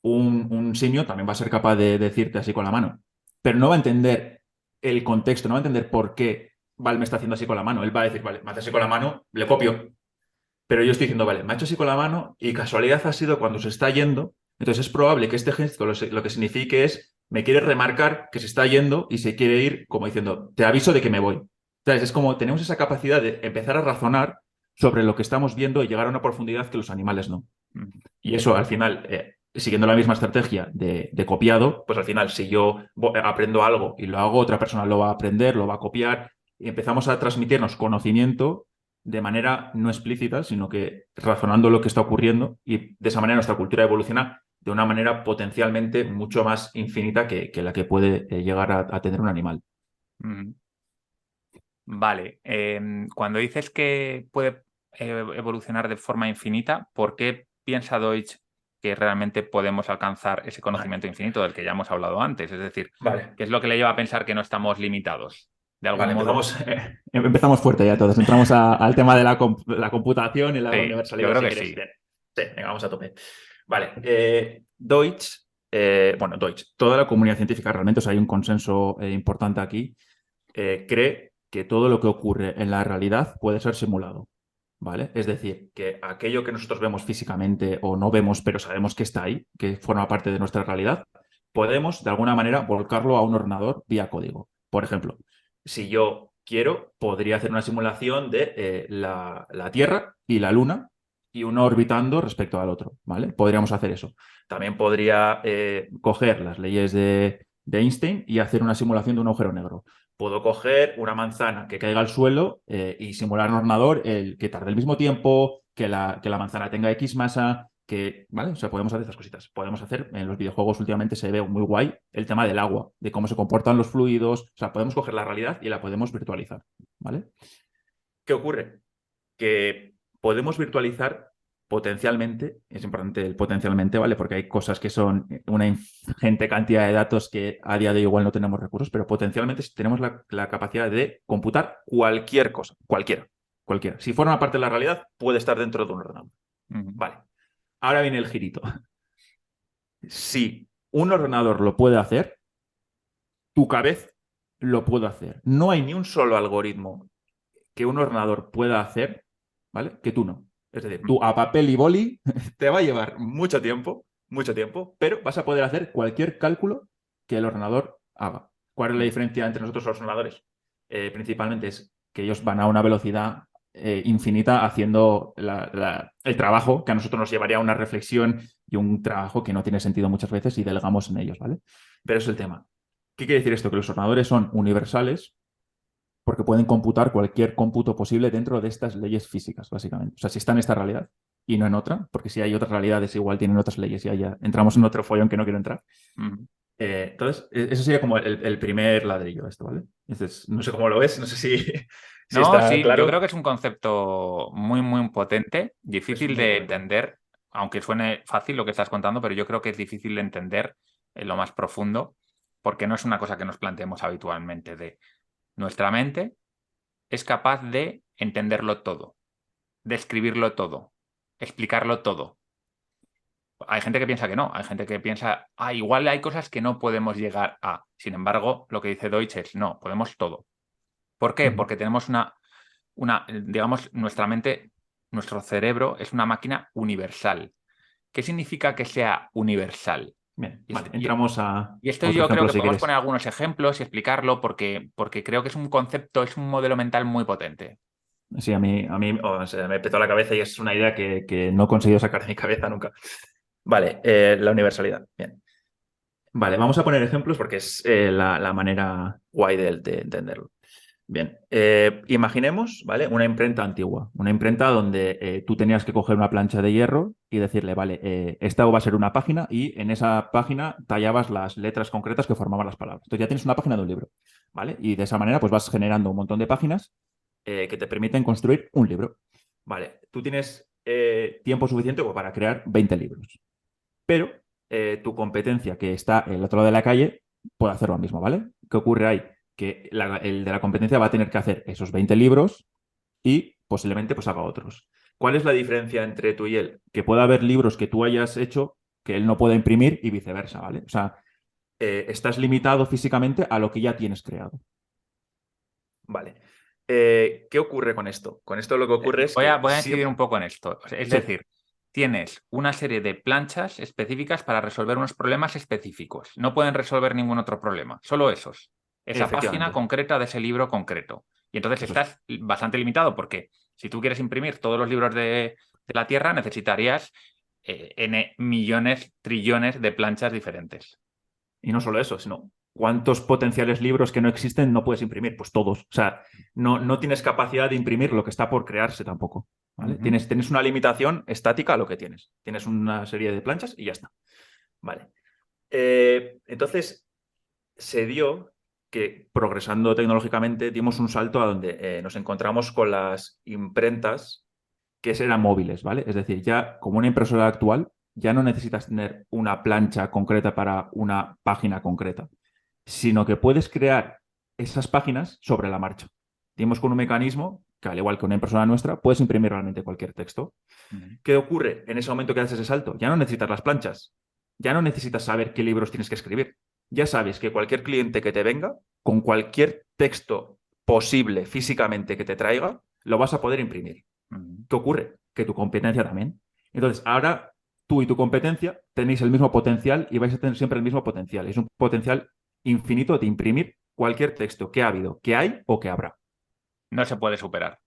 Un simio también va a ser capaz de decirte así con la mano, pero no va a entender el contexto, no va a entender por qué Val me está haciendo así con la mano. Él va a decir, vale, me hace así con la mano, le copio. Pero yo estoy diciendo, vale, me ha hecho así con la mano y casualidad ha sido cuando se está yendo. Entonces es probable que este gesto lo que signifique es, me quiere remarcar que se está yendo y se quiere ir como diciendo, te aviso de que me voy. Entonces es como tenemos esa capacidad de empezar a razonar sobre lo que estamos viendo y llegar a una profundidad que los animales no. Ujú. Y eso al final, siguiendo la misma estrategia de copiado, pues al final si yo aprendo algo y lo hago, otra persona lo va a aprender, lo va a copiar y empezamos a transmitirnos conocimiento de manera no explícita, sino que razonando lo que está ocurriendo y de esa manera nuestra cultura evoluciona de una manera potencialmente mucho más infinita que la que puede llegar a tener un animal. Ujú. Vale. Cuando dices que puede evolucionar de forma infinita, ¿por qué piensa Deutsch que realmente podemos alcanzar ese Vale, conocimiento infinito del que ya hemos hablado antes? Es decir, vale. ¿qué es lo que le lleva a pensar que no estamos limitados? De algún Vale, modo. empezamos fuerte ya todos. Entramos al tema de la computación y la Sí, yo universalidad, creo si que quieres. sí. Bien. Sí, venga, vamos a tope. Vale, Deutsch, bueno, Deutsch, toda la comunidad científica realmente, o sea, hay un consenso importante aquí, cree que todo lo que ocurre en la realidad puede ser simulado, ¿vale? Es decir, que aquello que nosotros vemos físicamente o no vemos, pero sabemos que está ahí, que forma parte de nuestra realidad, podemos de alguna manera volcarlo a un ordenador vía código. Por ejemplo, si yo quiero, podría hacer una simulación de la Tierra y la Luna y uno orbitando respecto al otro, ¿vale? Podríamos hacer eso. También podría coger las leyes de Einstein y hacer una simulación de un agujero negro. Puedo coger una manzana que caiga al suelo y simular en un ordenador el que tarde el mismo tiempo, que la manzana tenga X masa, ¿vale? O sea, podemos hacer estas cositas. Podemos hacer, en los videojuegos últimamente se ve muy guay el tema del agua, de cómo se comportan los fluidos. O sea, podemos coger la realidad y la podemos virtualizar, ¿vale? ¿Qué ocurre? Que podemos virtualizar potencialmente, es importante el potencialmente, ¿vale? Porque hay cosas que son una ingente cantidad de datos que a día de hoy igual no tenemos recursos, pero potencialmente tenemos la capacidad de computar cualquier cosa, cualquiera. Si forma parte de la realidad, puede estar dentro de un ordenador. Ujú. Vale. Ahora viene el girito. Si un ordenador lo puede hacer, tu cabeza lo puede hacer. No hay ni un solo algoritmo que un ordenador pueda hacer, ¿vale? Que tú no. Es decir, tú a papel y boli te va a llevar mucho tiempo, pero vas a poder hacer cualquier cálculo que el ordenador haga. ¿Cuál es la diferencia entre nosotros y los ordenadores? Principalmente es que ellos van a una velocidad infinita haciendo el trabajo que a nosotros nos llevaría a una reflexión y un trabajo que no tiene sentido muchas veces y delegamos en ellos, ¿vale? Pero es el tema. ¿Qué quiere decir esto? Que los ordenadores son universales porque pueden computar cualquier cómputo posible dentro de estas leyes físicas, básicamente. O sea, si está en esta realidad y no en otra, porque si hay otras realidades igual tienen otras leyes y ahí ya entramos en otro follón que no quiero entrar. Ujú. Entonces, eso sería como el primer ladrillo de esto, ¿vale? Entonces, no sé cómo lo ves, no sé si, si No, está sí, yo creo claro. que es un concepto muy, muy potente, Es difícil muy de potente. entender, aunque suene fácil lo que estás contando, pero yo creo que es difícil de entender en lo más profundo, porque no es una cosa que nos planteemos habitualmente de nuestra mente es capaz de entenderlo todo, describirlo todo, explicarlo todo. Hay gente que piensa que no, hay gente que piensa, igual hay cosas que no podemos llegar a. Sin embargo, lo que dice Deutsch es, no, podemos todo. ¿Por qué? Ujú. Porque tenemos digamos, nuestra mente, nuestro cerebro es una máquina universal. ¿Qué significa que sea universal? Bien, Y, vale, est- y- entramos a y esto otro yo creo ejemplo que si podemos quieres. poner algunos ejemplos y explicarlo porque creo que es un concepto, es un modelo mental muy potente. Sí, a mí o sea, me petó la cabeza y es una idea que no he conseguido sacar de mi cabeza nunca. Vale, la universalidad. Bien. Vale, vamos a poner ejemplos porque es la manera guay de entenderlo. Bien, imaginemos, ¿vale? Una imprenta antigua, una imprenta donde tú tenías que coger una plancha de hierro y decirle, vale, esta va a ser una página y en esa página tallabas las letras concretas que formaban las palabras. Entonces ya tienes una página de un libro, ¿vale? Y de esa manera pues vas generando un montón de páginas que te permiten construir un libro. Vale, tú tienes tiempo suficiente como para crear 20 libros, pero tu competencia que está el otro lado de la calle puede hacer lo mismo, ¿vale? ¿Qué ocurre ahí? Que el de la competencia va a tener que hacer esos 20 libros y posiblemente pues haga otros. ¿Cuál es la diferencia entre tú y él? Que pueda haber libros que tú hayas hecho que él no pueda imprimir y viceversa, ¿vale? O sea, estás limitado físicamente a lo que ya tienes creado. Vale. ¿Qué ocurre con esto? Con esto lo que ocurre es que Voy a incidir siempre... un poco en esto. O sea, es Sí, decir, tienes una serie de planchas específicas para resolver unos problemas específicos. No pueden resolver ningún otro problema, solo esos. Esa página efectivamente. concreta de ese libro concreto. Y entonces Eso es. estás bastante limitado porque si tú quieres imprimir todos los libros de la Tierra, necesitarías N millones, trillones de planchas diferentes. Y no solo eso, sino cuántos potenciales libros que no existen no puedes imprimir. Pues todos. O sea, no tienes capacidad de imprimir lo que está por crearse tampoco. ¿Vale? Ujú. Tienes una limitación estática a lo que tienes. Tienes una serie de planchas y ya está. Vale. Entonces, se dio que progresando tecnológicamente dimos un salto a donde nos encontramos con las imprentas que eran móviles, ¿vale? Es decir, ya como una impresora actual, ya no necesitas tener una plancha concreta para una página concreta, sino que puedes crear esas páginas sobre la marcha. Dimos con un mecanismo que, al igual que una impresora nuestra, puedes imprimir realmente cualquier texto. Ujú. ¿Qué ocurre en ese momento que haces ese salto? Ya no necesitas las planchas, ya no necesitas saber qué libros tienes que escribir. Ya sabes que cualquier cliente que te venga, con cualquier texto posible físicamente que te traiga, lo vas a poder imprimir. Ujú. ¿Qué ocurre? Que tu competencia también. Entonces, ahora tú y tu competencia tenéis el mismo potencial y vais a tener siempre el mismo potencial. Es un potencial infinito de imprimir cualquier texto que ha habido, que hay o que habrá. No se puede superar.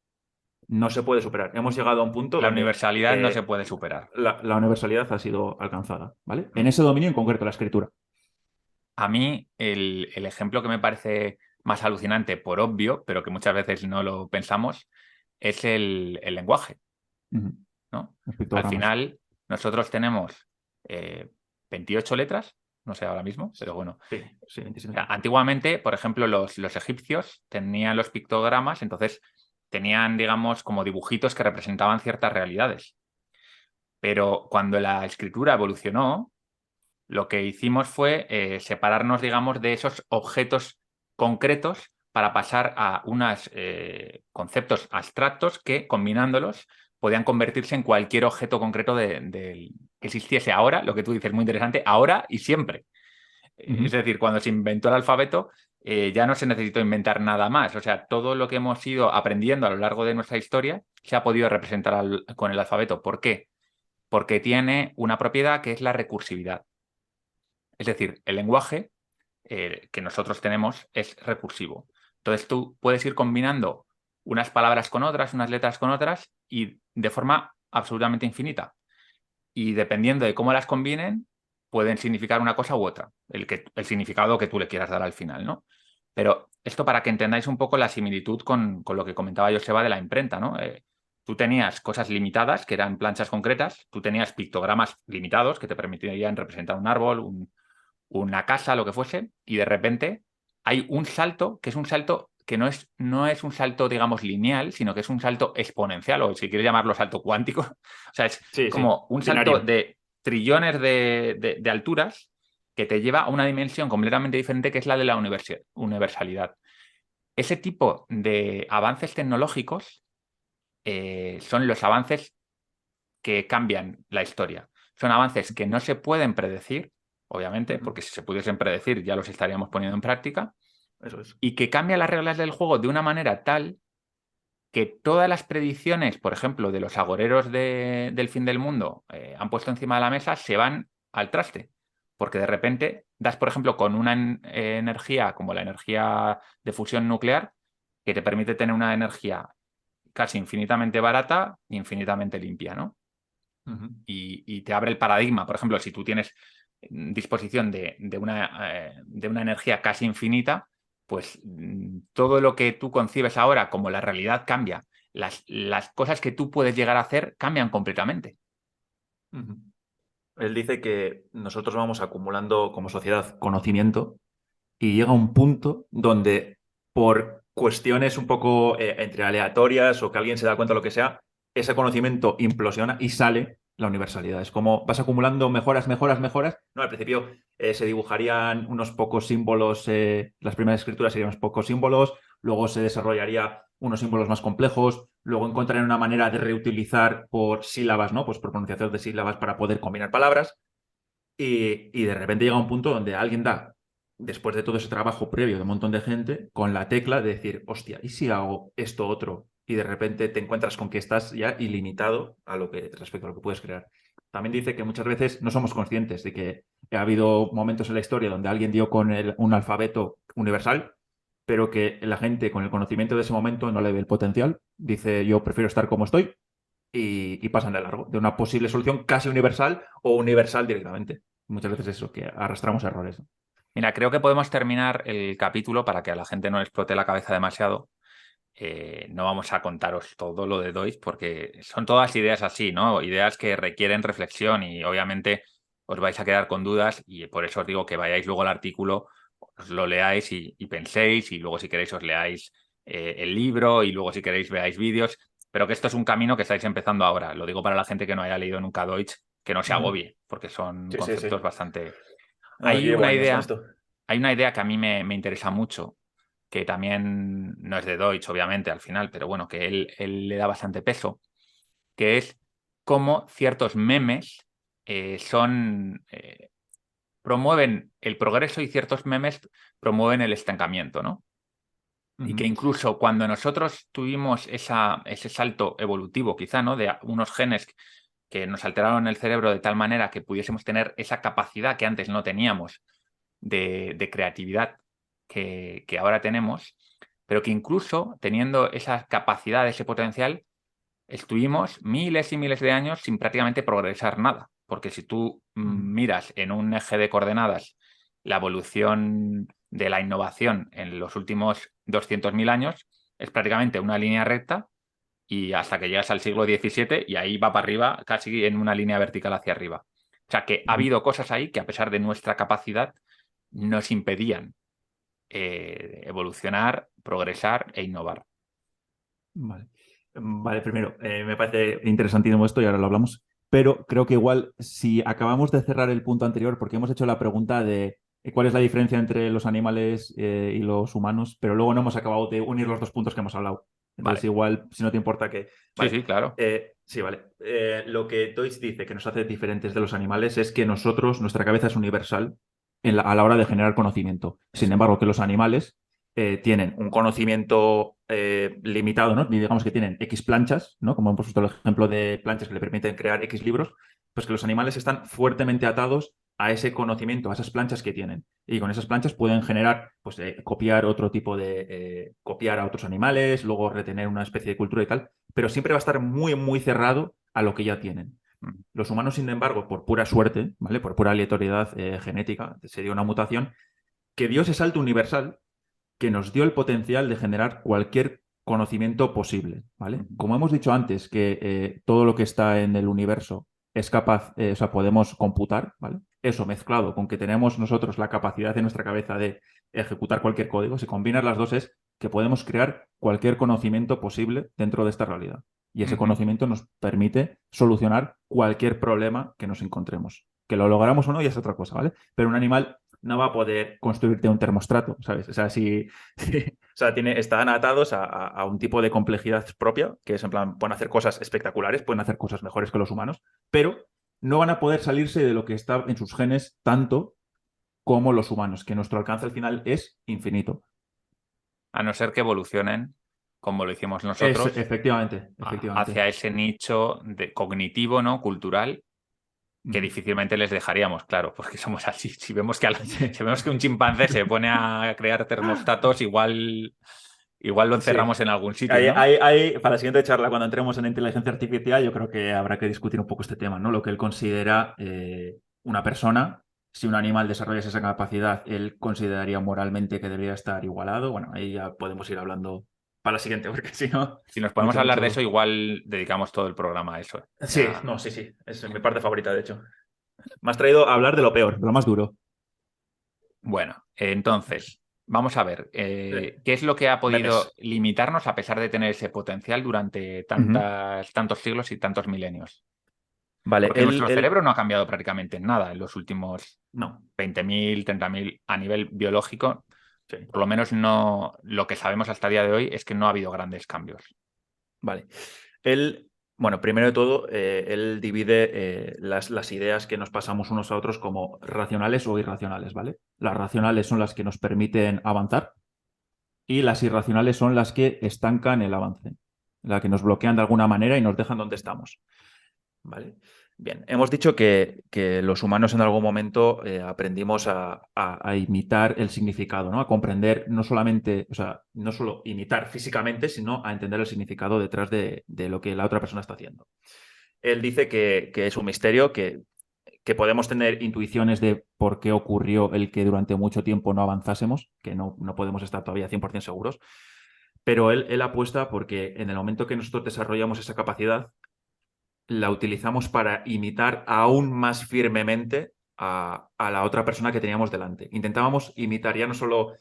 No se puede superar. Hemos llegado a un punto La donde universalidad no se puede superar. la universalidad ha sido alcanzada, ¿vale? En Mm. ese dominio en concreto, la escritura. A mí el ejemplo que me parece más alucinante, por obvio, pero que muchas veces no lo pensamos, es el lenguaje, Ujú. ¿no? Los Al pictogramas. final, nosotros tenemos eh, 28 letras, no sé ahora mismo, pero bueno. Sí, sí, O 27. sea, antiguamente, por ejemplo, los egipcios tenían los pictogramas, entonces tenían, digamos, como dibujitos que representaban ciertas realidades. Pero cuando la escritura evolucionó, lo que hicimos fue separarnos, digamos, de esos objetos concretos para pasar a unos conceptos abstractos que, combinándolos, podían convertirse en cualquier objeto concreto que existiese ahora, lo que tú dices, muy interesante, ahora y siempre. Es Ujú. decir, cuando se inventó el alfabeto, ya no se necesitó inventar nada más. O sea, todo lo que hemos ido aprendiendo a lo largo de nuestra historia se ha podido representar con el alfabeto. ¿Por qué? Porque tiene una propiedad que es la recursividad. Es decir, el lenguaje que nosotros tenemos es recursivo. Entonces tú puedes ir combinando unas palabras con otras, unas letras con otras y de forma absolutamente infinita. Y dependiendo de cómo las combinen, pueden significar una cosa u otra, el significado que tú le quieras dar al final, ¿no? Pero esto para que entendáis un poco la similitud con lo que comentaba Joseba de la imprenta, ¿no? Tú tenías cosas limitadas, que eran planchas concretas, tú tenías pictogramas limitados que te permitirían representar un árbol, una casa, lo que fuese, y de repente hay un salto que es un salto que no es un salto, digamos, lineal, sino que es un salto exponencial, o si quieres llamarlo salto cuántico. O sea, es Sí, sí. como un salto Binario. de trillones de alturas que te lleva a una dimensión completamente diferente que es la de la universalidad. Ese tipo de avances tecnológicos son los avances que cambian la historia. Son avances que no se pueden predecir, obviamente, Ujú. porque si se pudiesen predecir ya los estaríamos poniendo en práctica, Eso es. y que cambian las reglas del juego de una manera tal que todas las predicciones, por ejemplo, de los agoreros del fin del mundo han puesto encima de la mesa, se van al traste. Porque de repente das, por ejemplo, con una energía como la energía de fusión nuclear, que te permite tener una energía casi infinitamente barata e infinitamente limpia, ¿no? Ujú. Y te abre el paradigma. Por ejemplo, si tú tienes disposición de una energía casi infinita, pues todo lo que tú concibes ahora como la realidad cambia. Las cosas que tú puedes llegar a hacer cambian completamente. Ujú. Él dice que nosotros vamos acumulando como sociedad conocimiento y llega un punto donde por cuestiones un poco entre aleatorias o que alguien se da cuenta de lo que sea, ese conocimiento implosiona y sale la universalidad. Es como vas acumulando mejoras, mejoras, mejoras. No, al principio se dibujarían unos pocos símbolos, las primeras escrituras serían unos pocos símbolos, luego se desarrollaría unos símbolos más complejos, luego encontrarían una manera de reutilizar por sílabas, ¿no? Pues por pronunciación de sílabas para poder combinar palabras. Y de repente llega un punto donde alguien da, después de todo ese trabajo previo de un montón de gente, con la tecla de decir, hostia, ¿y si hago esto otro? Y de repente te encuentras con que estás ya ilimitado a lo que, respecto a lo que puedes crear. También dice que muchas veces no somos conscientes de que ha habido momentos en la historia donde alguien dio con un alfabeto universal, pero que la gente con el conocimiento de ese momento no le ve el potencial. Dice, yo prefiero estar como estoy y pasan de largo de una posible solución casi universal o universal directamente. Muchas veces eso, que arrastramos errores. Mira, creo que podemos terminar el capítulo para que a la gente no le explote la cabeza demasiado. No vamos a contaros todo lo de Deutsch porque son todas ideas así, ¿no? Ideas que requieren reflexión y obviamente os vais a quedar con dudas y por eso os digo que vayáis luego al artículo, os lo leáis y penséis y luego si queréis os leáis el libro y luego si queréis veáis vídeos, pero que esto es un camino que estáis empezando ahora. Lo digo para la gente que no haya leído nunca Deutsch, que no se agobie porque son Sí, sí, conceptos sí. bastante... No, yo llevo años con esto. Hay una idea que a mí me interesa mucho que también no es de Deutsch, obviamente, al final, pero bueno, que él le da bastante peso, que es cómo ciertos memes promueven el progreso y ciertos memes promueven el estancamiento, ¿no? Y que incluso cuando nosotros tuvimos ese salto evolutivo, quizá, ¿no? De unos genes que nos alteraron el cerebro de tal manera que pudiésemos tener esa capacidad que antes no teníamos de creatividad que ahora tenemos, pero que incluso teniendo esa capacidad, ese potencial, estuvimos miles y miles de años sin prácticamente progresar nada. Porque si tú miras en un eje de coordenadas la evolución de la innovación en los últimos 200.000 años, es prácticamente una línea recta y hasta que llegas al siglo XVII y ahí va para arriba, casi en una línea vertical hacia arriba. O sea que ha habido cosas ahí que a pesar de nuestra capacidad nos impedían evolucionar, progresar e innovar. Vale. Vale, primero, me parece interesantísimo esto y ahora lo hablamos, pero creo que igual si acabamos de cerrar el punto anterior, porque hemos hecho la pregunta de cuál es la diferencia entre los animales y los humanos, pero luego no hemos acabado de unir los dos puntos que hemos hablado. Entonces, Vale. igual, si no te importa que... Sí, Vale. sí, claro. Sí, vale. Lo que Deutsch dice que nos hace diferentes de los animales es que nosotros, nuestra cabeza es universal a la hora de generar conocimiento. Sin Eso. embargo, que los animales tienen un conocimiento limitado, ¿no? Digamos que tienen X planchas, ¿no? Como hemos puesto el ejemplo de planchas que le permiten crear X libros, pues que los animales están fuertemente atados a ese conocimiento, a esas planchas que tienen. Y con esas planchas pueden generar, pues, copiar otro tipo de, copiar a otros animales, luego retener una especie de cultura y tal, pero siempre va a estar muy, muy cerrado a lo que ya tienen. Los humanos, sin embargo, por pura suerte, ¿vale? Por pura aleatoriedad genética, se dio una mutación, que dio ese salto universal que nos dio el potencial de generar cualquier conocimiento posible, ¿vale? Como hemos dicho antes, que todo lo que está en el universo es capaz, o sea, podemos computar, ¿vale? Eso mezclado con que tenemos nosotros la capacidad en nuestra cabeza de ejecutar cualquier código, si combinas las dos es que podemos crear cualquier conocimiento posible dentro de esta realidad. Y ese conocimiento nos permite solucionar cualquier problema que nos encontremos. Que lo logramos o no ya es otra cosa, ¿vale? Pero un animal no va a poder construirte un termostrato, ¿sabes? O sea, o sea, están atados a un tipo de complejidad propia, que es en plan, pueden hacer cosas espectaculares, pueden hacer cosas mejores que los humanos, pero no van a poder salirse de lo que está en sus genes tanto como los humanos, que nuestro alcance al final es infinito. A no ser que evolucionen, como lo hicimos Es, nosotros, efectivamente, hacia efectivamente. ese nicho cognitivo, ¿no? Cultural, que difícilmente les dejaríamos, claro, porque somos así. Si vemos que, si vemos que un chimpancé se pone a crear termostatos, igual lo Sí. encerramos en algún sitio, ¿no? Para la siguiente charla, cuando entremos en inteligencia artificial, yo creo que habrá que discutir un poco este tema, ¿no? Lo que él considera una persona. Si un animal desarrolla esa capacidad, él consideraría moralmente que debería estar igualado. Bueno, ahí ya podemos ir hablando para la siguiente, porque si no, Si nos podemos mucho, hablar de eso, mucho. igual dedicamos todo el programa a eso. Sí, no, sí, sí. Es mi parte favorita, de hecho. Me has traído a hablar de lo peor, de lo más duro. Bueno, entonces, vamos a ver, ¿qué es lo que ha podido Memes. limitarnos a pesar de tener ese potencial durante Ujú. tantos siglos y tantos milenios? Vale, Porque nuestro cerebro no ha cambiado prácticamente en nada en los últimos no. 20.000, 30.000 a nivel biológico. Sí. Por lo menos no, lo que sabemos hasta el día de hoy es que no ha habido grandes cambios. Vale. Él, bueno, primero de todo, él divide las ideas que nos pasamos unos a otros como racionales o irracionales, ¿vale? Las racionales son las que nos permiten avanzar y las irracionales son las que estancan el avance, las que nos bloquean de alguna manera y nos dejan donde estamos. ¿Vale? Bien, hemos dicho que los humanos en algún momento aprendimos a imitar el significado, ¿no? A comprender no solamente, o sea, no solo imitar físicamente, sino a entender el significado detrás de lo que la otra persona está haciendo. Él dice que es un misterio, que podemos tener intuiciones de por qué ocurrió el que durante mucho tiempo no avanzásemos, que no podemos estar todavía 100% seguros, pero él apuesta porque en el momento que nosotros desarrollamos esa capacidad, la utilizamos para imitar aún más firmemente a la otra persona que teníamos delante. Intentábamos imitar ya no solo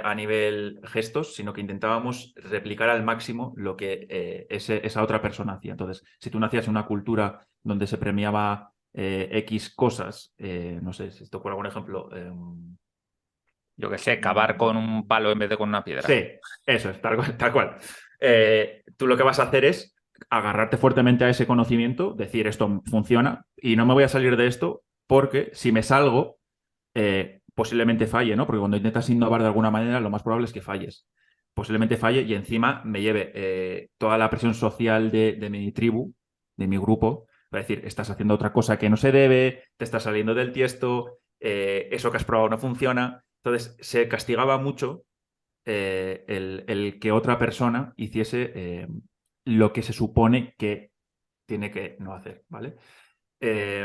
a nivel gestos, sino que intentábamos replicar al máximo lo que esa otra persona hacía. Entonces, si tú nacías en una cultura donde se premiaba X cosas, no sé si te ocurre algún ejemplo. Yo qué sé, cavar con un palo en vez de con una piedra. Sí, eso es, tal cual. Tal cual. Tú lo que vas a hacer es agarrarte fuertemente a ese conocimiento, decir esto funciona y no me voy a salir de esto porque si me salgo, posiblemente falle, ¿no? Porque cuando intentas innovar de alguna manera, lo más probable es que falles. Posiblemente falle y encima me lleve toda la presión social de mi tribu, de mi grupo, para decir, estás haciendo otra cosa que no se debe, te estás saliendo del tiesto, eso que has probado no funciona. Entonces, se castigaba mucho el que otra persona hiciese lo que se supone que tiene que no hacer, ¿vale?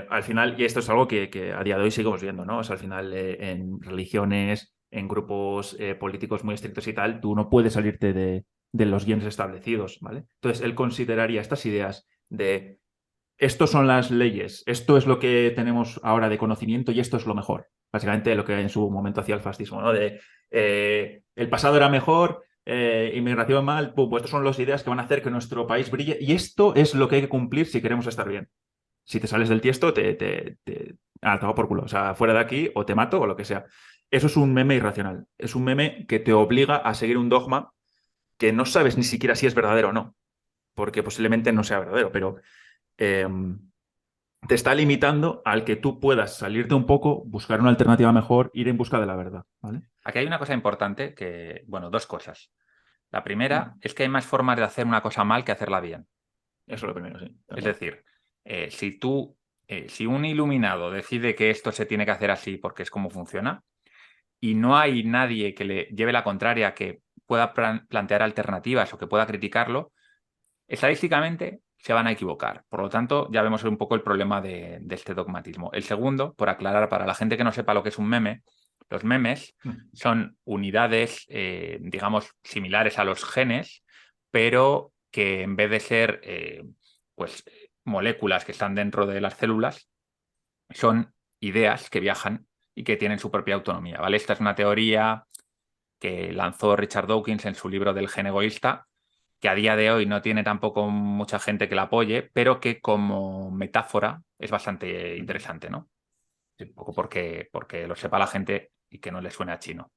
Al final, y esto es algo que a día de hoy seguimos viendo, ¿no? O sea, al final, en religiones, en grupos políticos muy estrictos y tal, tú no puedes salirte de los guiones establecidos, ¿vale? Entonces, él consideraría estas ideas de estos son las leyes, esto es lo que tenemos ahora de conocimiento y esto es lo mejor. Básicamente lo que en su momento hacía el fascismo, ¿no? De el pasado era mejor, inmigración mal, pum, pues estas son las ideas que van a hacer que nuestro país brille y esto es lo que hay que cumplir si queremos estar bien. Si te sales del tiesto, te va por culo. O sea, fuera de aquí o te mato o lo que sea. Eso es un meme irracional. Es un meme que te obliga a seguir un dogma que no sabes ni siquiera si es verdadero o no, porque posiblemente no sea verdadero, pero eh, te está limitando al que tú puedas salirte un poco, buscar una alternativa mejor, ir en busca de la verdad, ¿vale? Aquí hay una cosa importante que, bueno, dos cosas. La primera Mm. es que hay más formas de hacer una cosa mal que hacerla bien. Eso es lo primero, sí. Tal Es cual. decir, si un iluminado decide que esto se tiene que hacer así porque es como funciona, y no hay nadie que le lleve la contraria, que pueda plantear alternativas o que pueda criticarlo, estadísticamente se van a equivocar. Por lo tanto, ya vemos un poco el problema de este dogmatismo. El segundo, por aclarar para la gente que no sepa lo que es un meme, los memes Mm. son unidades, digamos, similares a los genes, pero que en vez de ser pues, moléculas que están dentro de las células, son ideas que viajan y que tienen su propia autonomía, ¿vale? Esta es una teoría que lanzó Richard Dawkins en su libro del gen egoísta, que a día de hoy no tiene tampoco mucha gente que la apoye, pero que como metáfora es bastante interesante, ¿no? Un poco porque lo sepa la gente y que no le suene a chino.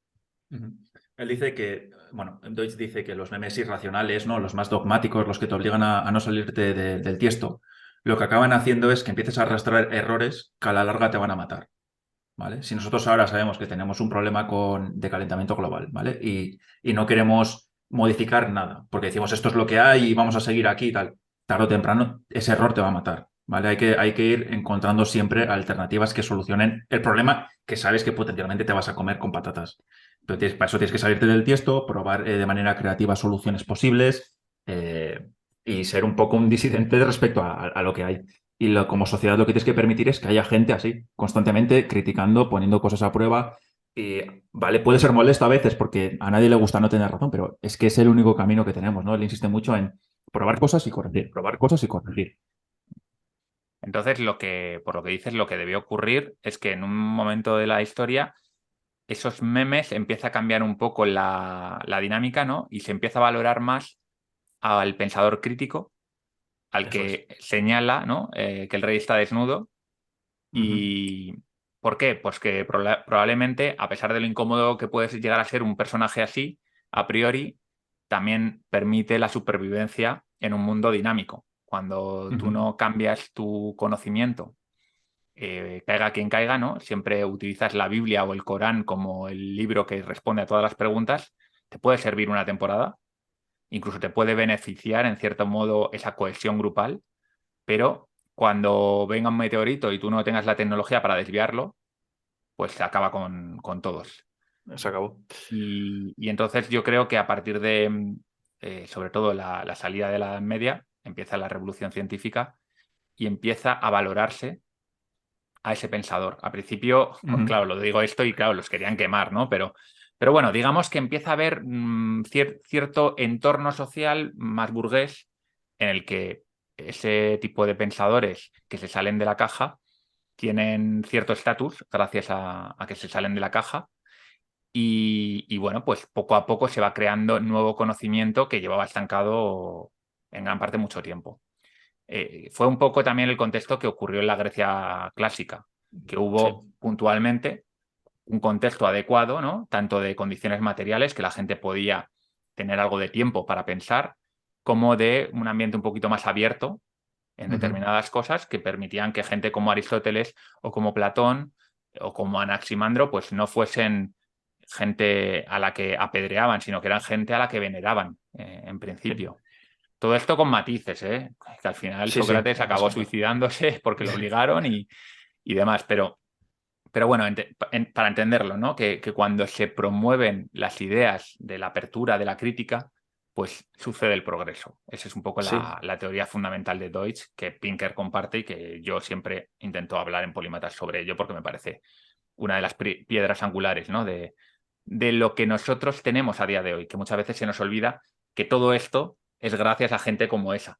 Ujú. Él dice que, bueno, Deutsch dice que los memes irracionales, ¿no? Los más dogmáticos, los que te obligan a no salirte del tiesto, lo que acaban haciendo es que empieces a arrastrar errores que a la larga te van a matar, ¿vale? Si nosotros ahora sabemos que tenemos un problema de calentamiento global, ¿vale? Y no queremos modificar nada, porque decimos esto es lo que hay y vamos a seguir aquí y tal, tarde o temprano ese error te va a matar, ¿vale? Hay que ir encontrando siempre alternativas que solucionen el problema que sabes que potencialmente te vas a comer con patatas. Entonces, para eso tienes que salirte del tiesto, probar de manera creativa soluciones posibles y ser un poco un disidente respecto a lo que hay. Y como sociedad lo que tienes que permitir es que haya gente así, constantemente criticando, poniendo cosas a prueba. Y, vale, puede ser molesto a veces porque a nadie le gusta no tener razón, pero es que es el único camino que tenemos, ¿no? Él insiste mucho en probar cosas y corregir, probar cosas y corregir. Entonces, por lo que dices, lo que debió ocurrir es que en un momento de la historia esos memes empieza a cambiar un poco la dinámica, ¿no? Y se empieza a valorar más al pensador crítico, al Eso es. que señala, ¿no? Que el rey está desnudo. Ujú, ¿Y por qué? Pues que probablemente, a pesar de lo incómodo que puede llegar a ser un personaje así, a priori, también permite la supervivencia en un mundo dinámico. Cuando tú ujú. no cambias tu conocimiento, caiga quien caiga, ¿no? Siempre utilizas la Biblia o el Corán como el libro que responde a todas las preguntas, te puede servir una temporada, incluso te puede beneficiar en cierto modo esa cohesión grupal, pero cuando venga un meteorito y tú no tengas la tecnología para desviarlo, pues se acaba con todos. Se acabó. Y entonces yo creo que a partir de, sobre todo, la salida de la Edad Media, empieza la revolución científica y empieza a valorarse a ese pensador. Al principio, pues Ujú, claro, lo digo esto y claro, los querían quemar, ¿no? Pero bueno, digamos que empieza a haber cierto entorno social más burgués en el que ese tipo de pensadores que se salen de la caja tienen cierto estatus gracias a que se salen de la caja y bueno, pues poco a poco se va creando nuevo conocimiento que llevaba estancado en gran parte mucho tiempo. Fue un poco también el contexto que ocurrió en la Grecia clásica, que hubo sí. puntualmente un contexto adecuado, ¿no? Tanto de condiciones materiales, que la gente podía tener algo de tiempo para pensar, como de un ambiente un poquito más abierto en Ujú, determinadas cosas que permitían que gente como Aristóteles o como Platón o como Anaximandro pues no fuesen gente a la que apedreaban, sino que eran gente a la que veneraban, en sí. principio. Todo esto con matices, ¿eh? Que al final Sí, sí. Sócrates acabó suicidándose porque lo obligaron y demás, pero bueno, para entenderlo, ¿no? Que cuando se promueven las ideas de la apertura, de la crítica, pues sucede el progreso. Esa es un poco Sí. la teoría fundamental de Deutsch que Pinker comparte y que yo siempre intento hablar en Polímatas sobre ello porque me parece una de las piedras angulares, ¿no? De lo que nosotros tenemos a día de hoy, que muchas veces se nos olvida que todo esto es gracias a gente como esa.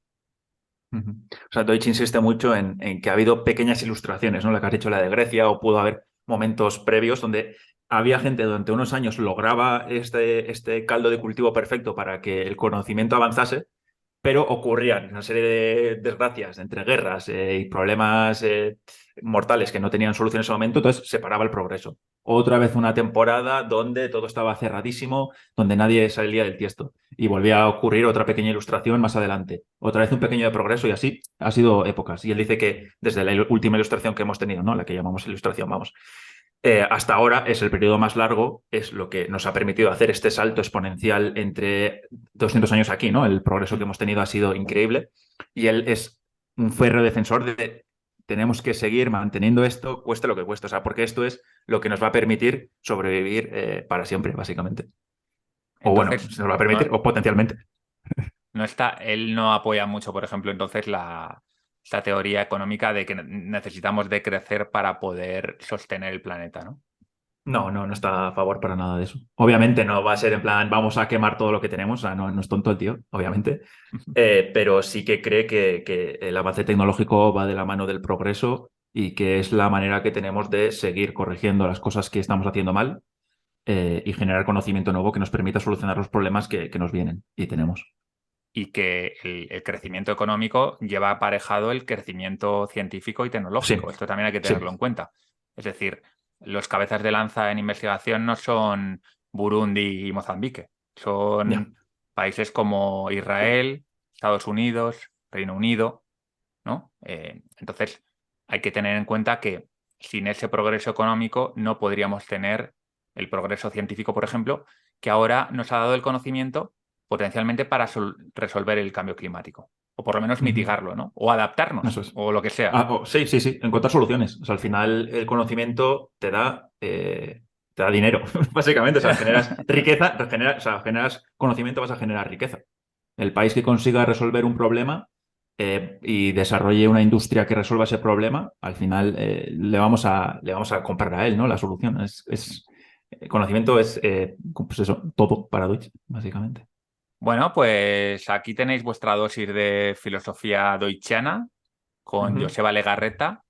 Ujú. O sea, Deutsch insiste mucho en que ha habido pequeñas ilustraciones, ¿no? La que has dicho, la de Grecia, o pudo haber momentos previos donde había gente durante unos años lograba este caldo de cultivo perfecto para que el conocimiento avanzase, pero ocurrían una serie de desgracias entre guerras y problemas mortales que no tenían solución en ese momento, entonces se paraba el progreso. Otra vez una temporada donde todo estaba cerradísimo, donde nadie salía del tiesto. Y volvía a ocurrir otra pequeña ilustración más adelante. Otra vez un pequeño de progreso y así ha sido épocas. Y él dice que desde la última ilustración que hemos tenido, ¿no? La que llamamos ilustración, vamos, hasta ahora es el periodo más largo, es lo que nos ha permitido hacer este salto exponencial entre 200 años aquí, ¿no? El progreso que hemos tenido ha sido increíble y él es un férreo defensor de tenemos que seguir manteniendo esto, cueste lo que cueste, o sea, porque esto es lo que nos va a permitir sobrevivir para siempre, básicamente. O bueno, Entonces, se nos va a no, permitir, o potencialmente. no está, él no apoya mucho, por ejemplo, entonces esta teoría económica de que necesitamos de crecer para poder sostener el planeta, ¿no? No, no, no está a favor para nada de eso. Obviamente no va a ser en plan, vamos a quemar todo lo que tenemos, o sea, no, no es tonto el tío, obviamente. Pero sí que cree que el avance tecnológico va de la mano del progreso y que es la manera que tenemos de seguir corrigiendo las cosas que estamos haciendo mal y generar conocimiento nuevo que nos permita solucionar los problemas que nos vienen y tenemos. Y que el crecimiento económico lleva aparejado el crecimiento científico y Sí, tecnológico. Esto también hay que tenerlo sí, en cuenta. Es decir, los cabezas de lanza en investigación no son Burundi y Mozambique, ya. son países como Israel, Estados Unidos, Reino Unido, ¿no? Entonces, hay que tener en cuenta que sin ese progreso económico no podríamos tener el progreso científico, por ejemplo, que ahora nos ha dado el conocimiento potencialmente para resolver el cambio climático, o por lo menos Ujú. mitigarlo, ¿no? O adaptarnos, Eso es. o lo que sea. Ah, oh, sí, sí, sí, encontrar soluciones. O sea, al final el conocimiento te da dinero, básicamente. O sea, generas riqueza, o sea, generas conocimiento, vas a generar riqueza. El país que consiga resolver un problema y desarrolle una industria que resuelva ese problema, al final le vamos a comprar a él, ¿no? La solución. Conocimiento es, pues eso, todo para Deutsch, básicamente. Bueno, pues aquí tenéis vuestra dosis de filosofía deutschiana con Ujú. Joseba Legarreta.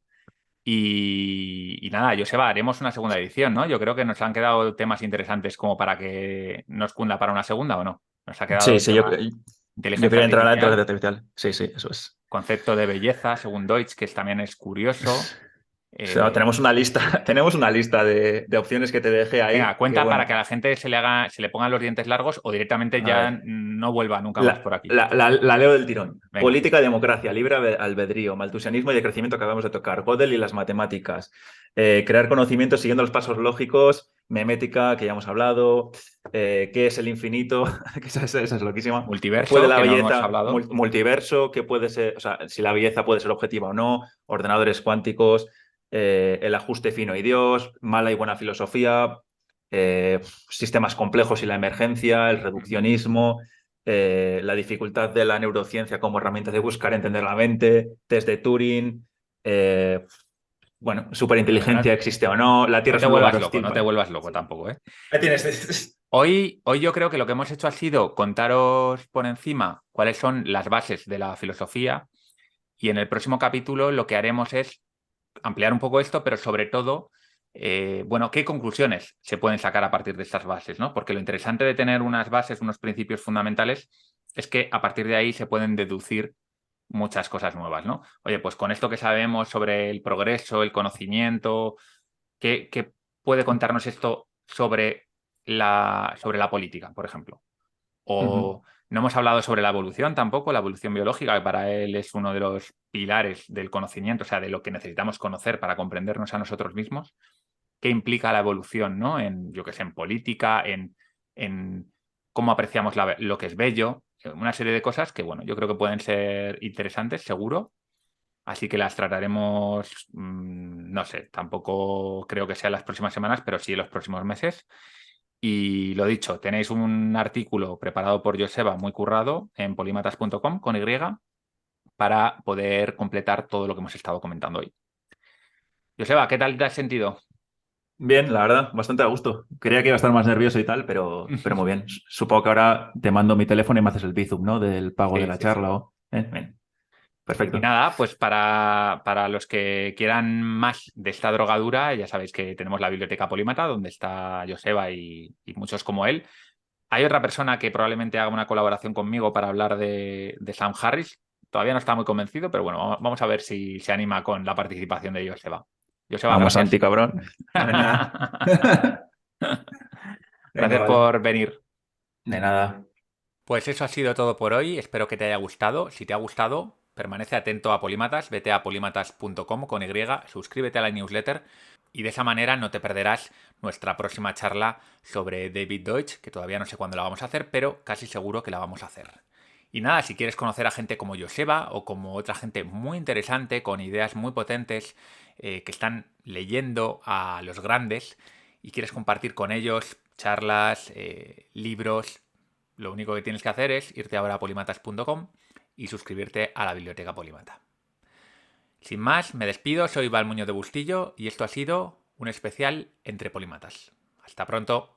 Y nada, Joseba, haremos una segunda edición, ¿no? Yo creo que nos han quedado temas interesantes como para que nos cunda para una segunda, ¿o no? Nos ha quedado Sí, el sí, yo, tema yo inteligencia quería entrar a la artificial, inteligencia artificial. Sí, sí, eso es. concepto de belleza, según Deutsch, que también es curioso. O sea, Eh, tenemos una lista de opciones que te dejé ahí, Venga, que cuenta para que a bueno, la gente se le pongan los dientes largos o directamente a ya ver. no vuelva nunca más por aquí. La leo del tirón. Venga, Política, democracia, libre albedrío, maltusianismo y de crecimiento que acabamos de tocar, Gödel y las matemáticas, crear conocimiento siguiendo los pasos lógicos, memética, que ya hemos hablado, qué es el infinito, que esa es loquísima. ¿Puede multiverso, la que no hemos belleza, hablado. multiverso, qué puede ser, o sea, si la belleza puede ser objetiva o no, ordenadores cuánticos, el ajuste fino y Dios, mala y buena filosofía, sistemas complejos y la emergencia, el Ujú. reduccionismo, la dificultad de la neurociencia como herramienta de buscar entender la mente, test de Turing, eh, bueno, Bueno, superinteligencia existe o no, la no Tierra es te un lugar vuelvas loco, hostil. no te Bueno, vuelvas loco sí. tampoco, ¿eh? Ahí tienes. Hoy yo creo que lo que hemos hecho ha sido contaros por encima cuáles son las bases de la filosofía y en el próximo capítulo lo que haremos es ampliar un poco esto, pero sobre todo, bueno, qué conclusiones se pueden sacar a partir de estas bases, ¿no? Porque lo interesante de tener unas bases, unos principios fundamentales, es que a partir de ahí se pueden deducir muchas cosas nuevas, ¿no? Oye, pues con esto que sabemos sobre el progreso, el conocimiento, ¿qué puede contarnos esto sobre la política, por ejemplo? Ujú. O no hemos hablado sobre la evolución tampoco, la evolución biológica, que para él es uno de los pilares del conocimiento, o sea, de lo que necesitamos conocer para comprendernos a nosotros mismos. ¿Qué implica la evolución, ¿no? En, yo que sé, en política, en cómo apreciamos lo que es bello, una serie de cosas que, bueno, yo creo que pueden ser interesantes, seguro. Así que las trataremos, no sé, tampoco creo que sea en las próximas semanas, pero sí en los próximos meses. Y lo dicho, tenéis un artículo preparado por Joseba muy currado en polimatas.com con Y para poder completar todo lo que hemos estado comentando hoy. Joseba, ¿qué tal te has sentido? Bien, la verdad, bastante a gusto. Creía que iba a estar más nervioso y tal, pero muy bien. Supongo que ahora te mando mi teléfono y me haces el bizum, ¿no? Del pago de Sí, la sí, sí. charla. Bien, Y perfecto. nada, pues para los que quieran más de esta drogadura, ya sabéis que tenemos la biblioteca Polímata, donde está Joseba y muchos como él. Hay otra persona que probablemente haga una colaboración conmigo para hablar de Sam Harris. Todavía no está muy convencido, pero bueno, vamos a ver si se anima con la participación de Joseba. Joseba, Vamos, gracias. Santi, cabrón. Venga. Venga, Gracias vale. por venir. De nada. Pues eso ha sido todo por hoy. Espero que te haya gustado. Si te ha gustado, permanece atento a Polímatas. Vete a polímatas.com con Y, suscríbete a la newsletter y de esa manera no te perderás nuestra próxima charla sobre David Deutsch, que todavía no sé cuándo la vamos a hacer, pero casi seguro que la vamos a hacer. Y nada, si quieres conocer a gente como Joseba o como otra gente muy interesante, con ideas muy potentes, que están leyendo a los grandes y quieres compartir con ellos charlas, libros, lo único que tienes que hacer es irte ahora a polimatas.com y suscribirte a la biblioteca Polímata. Sin más, me despido, soy Val Muñoz de Bustillo y esto ha sido un especial entre polímatas. Hasta pronto.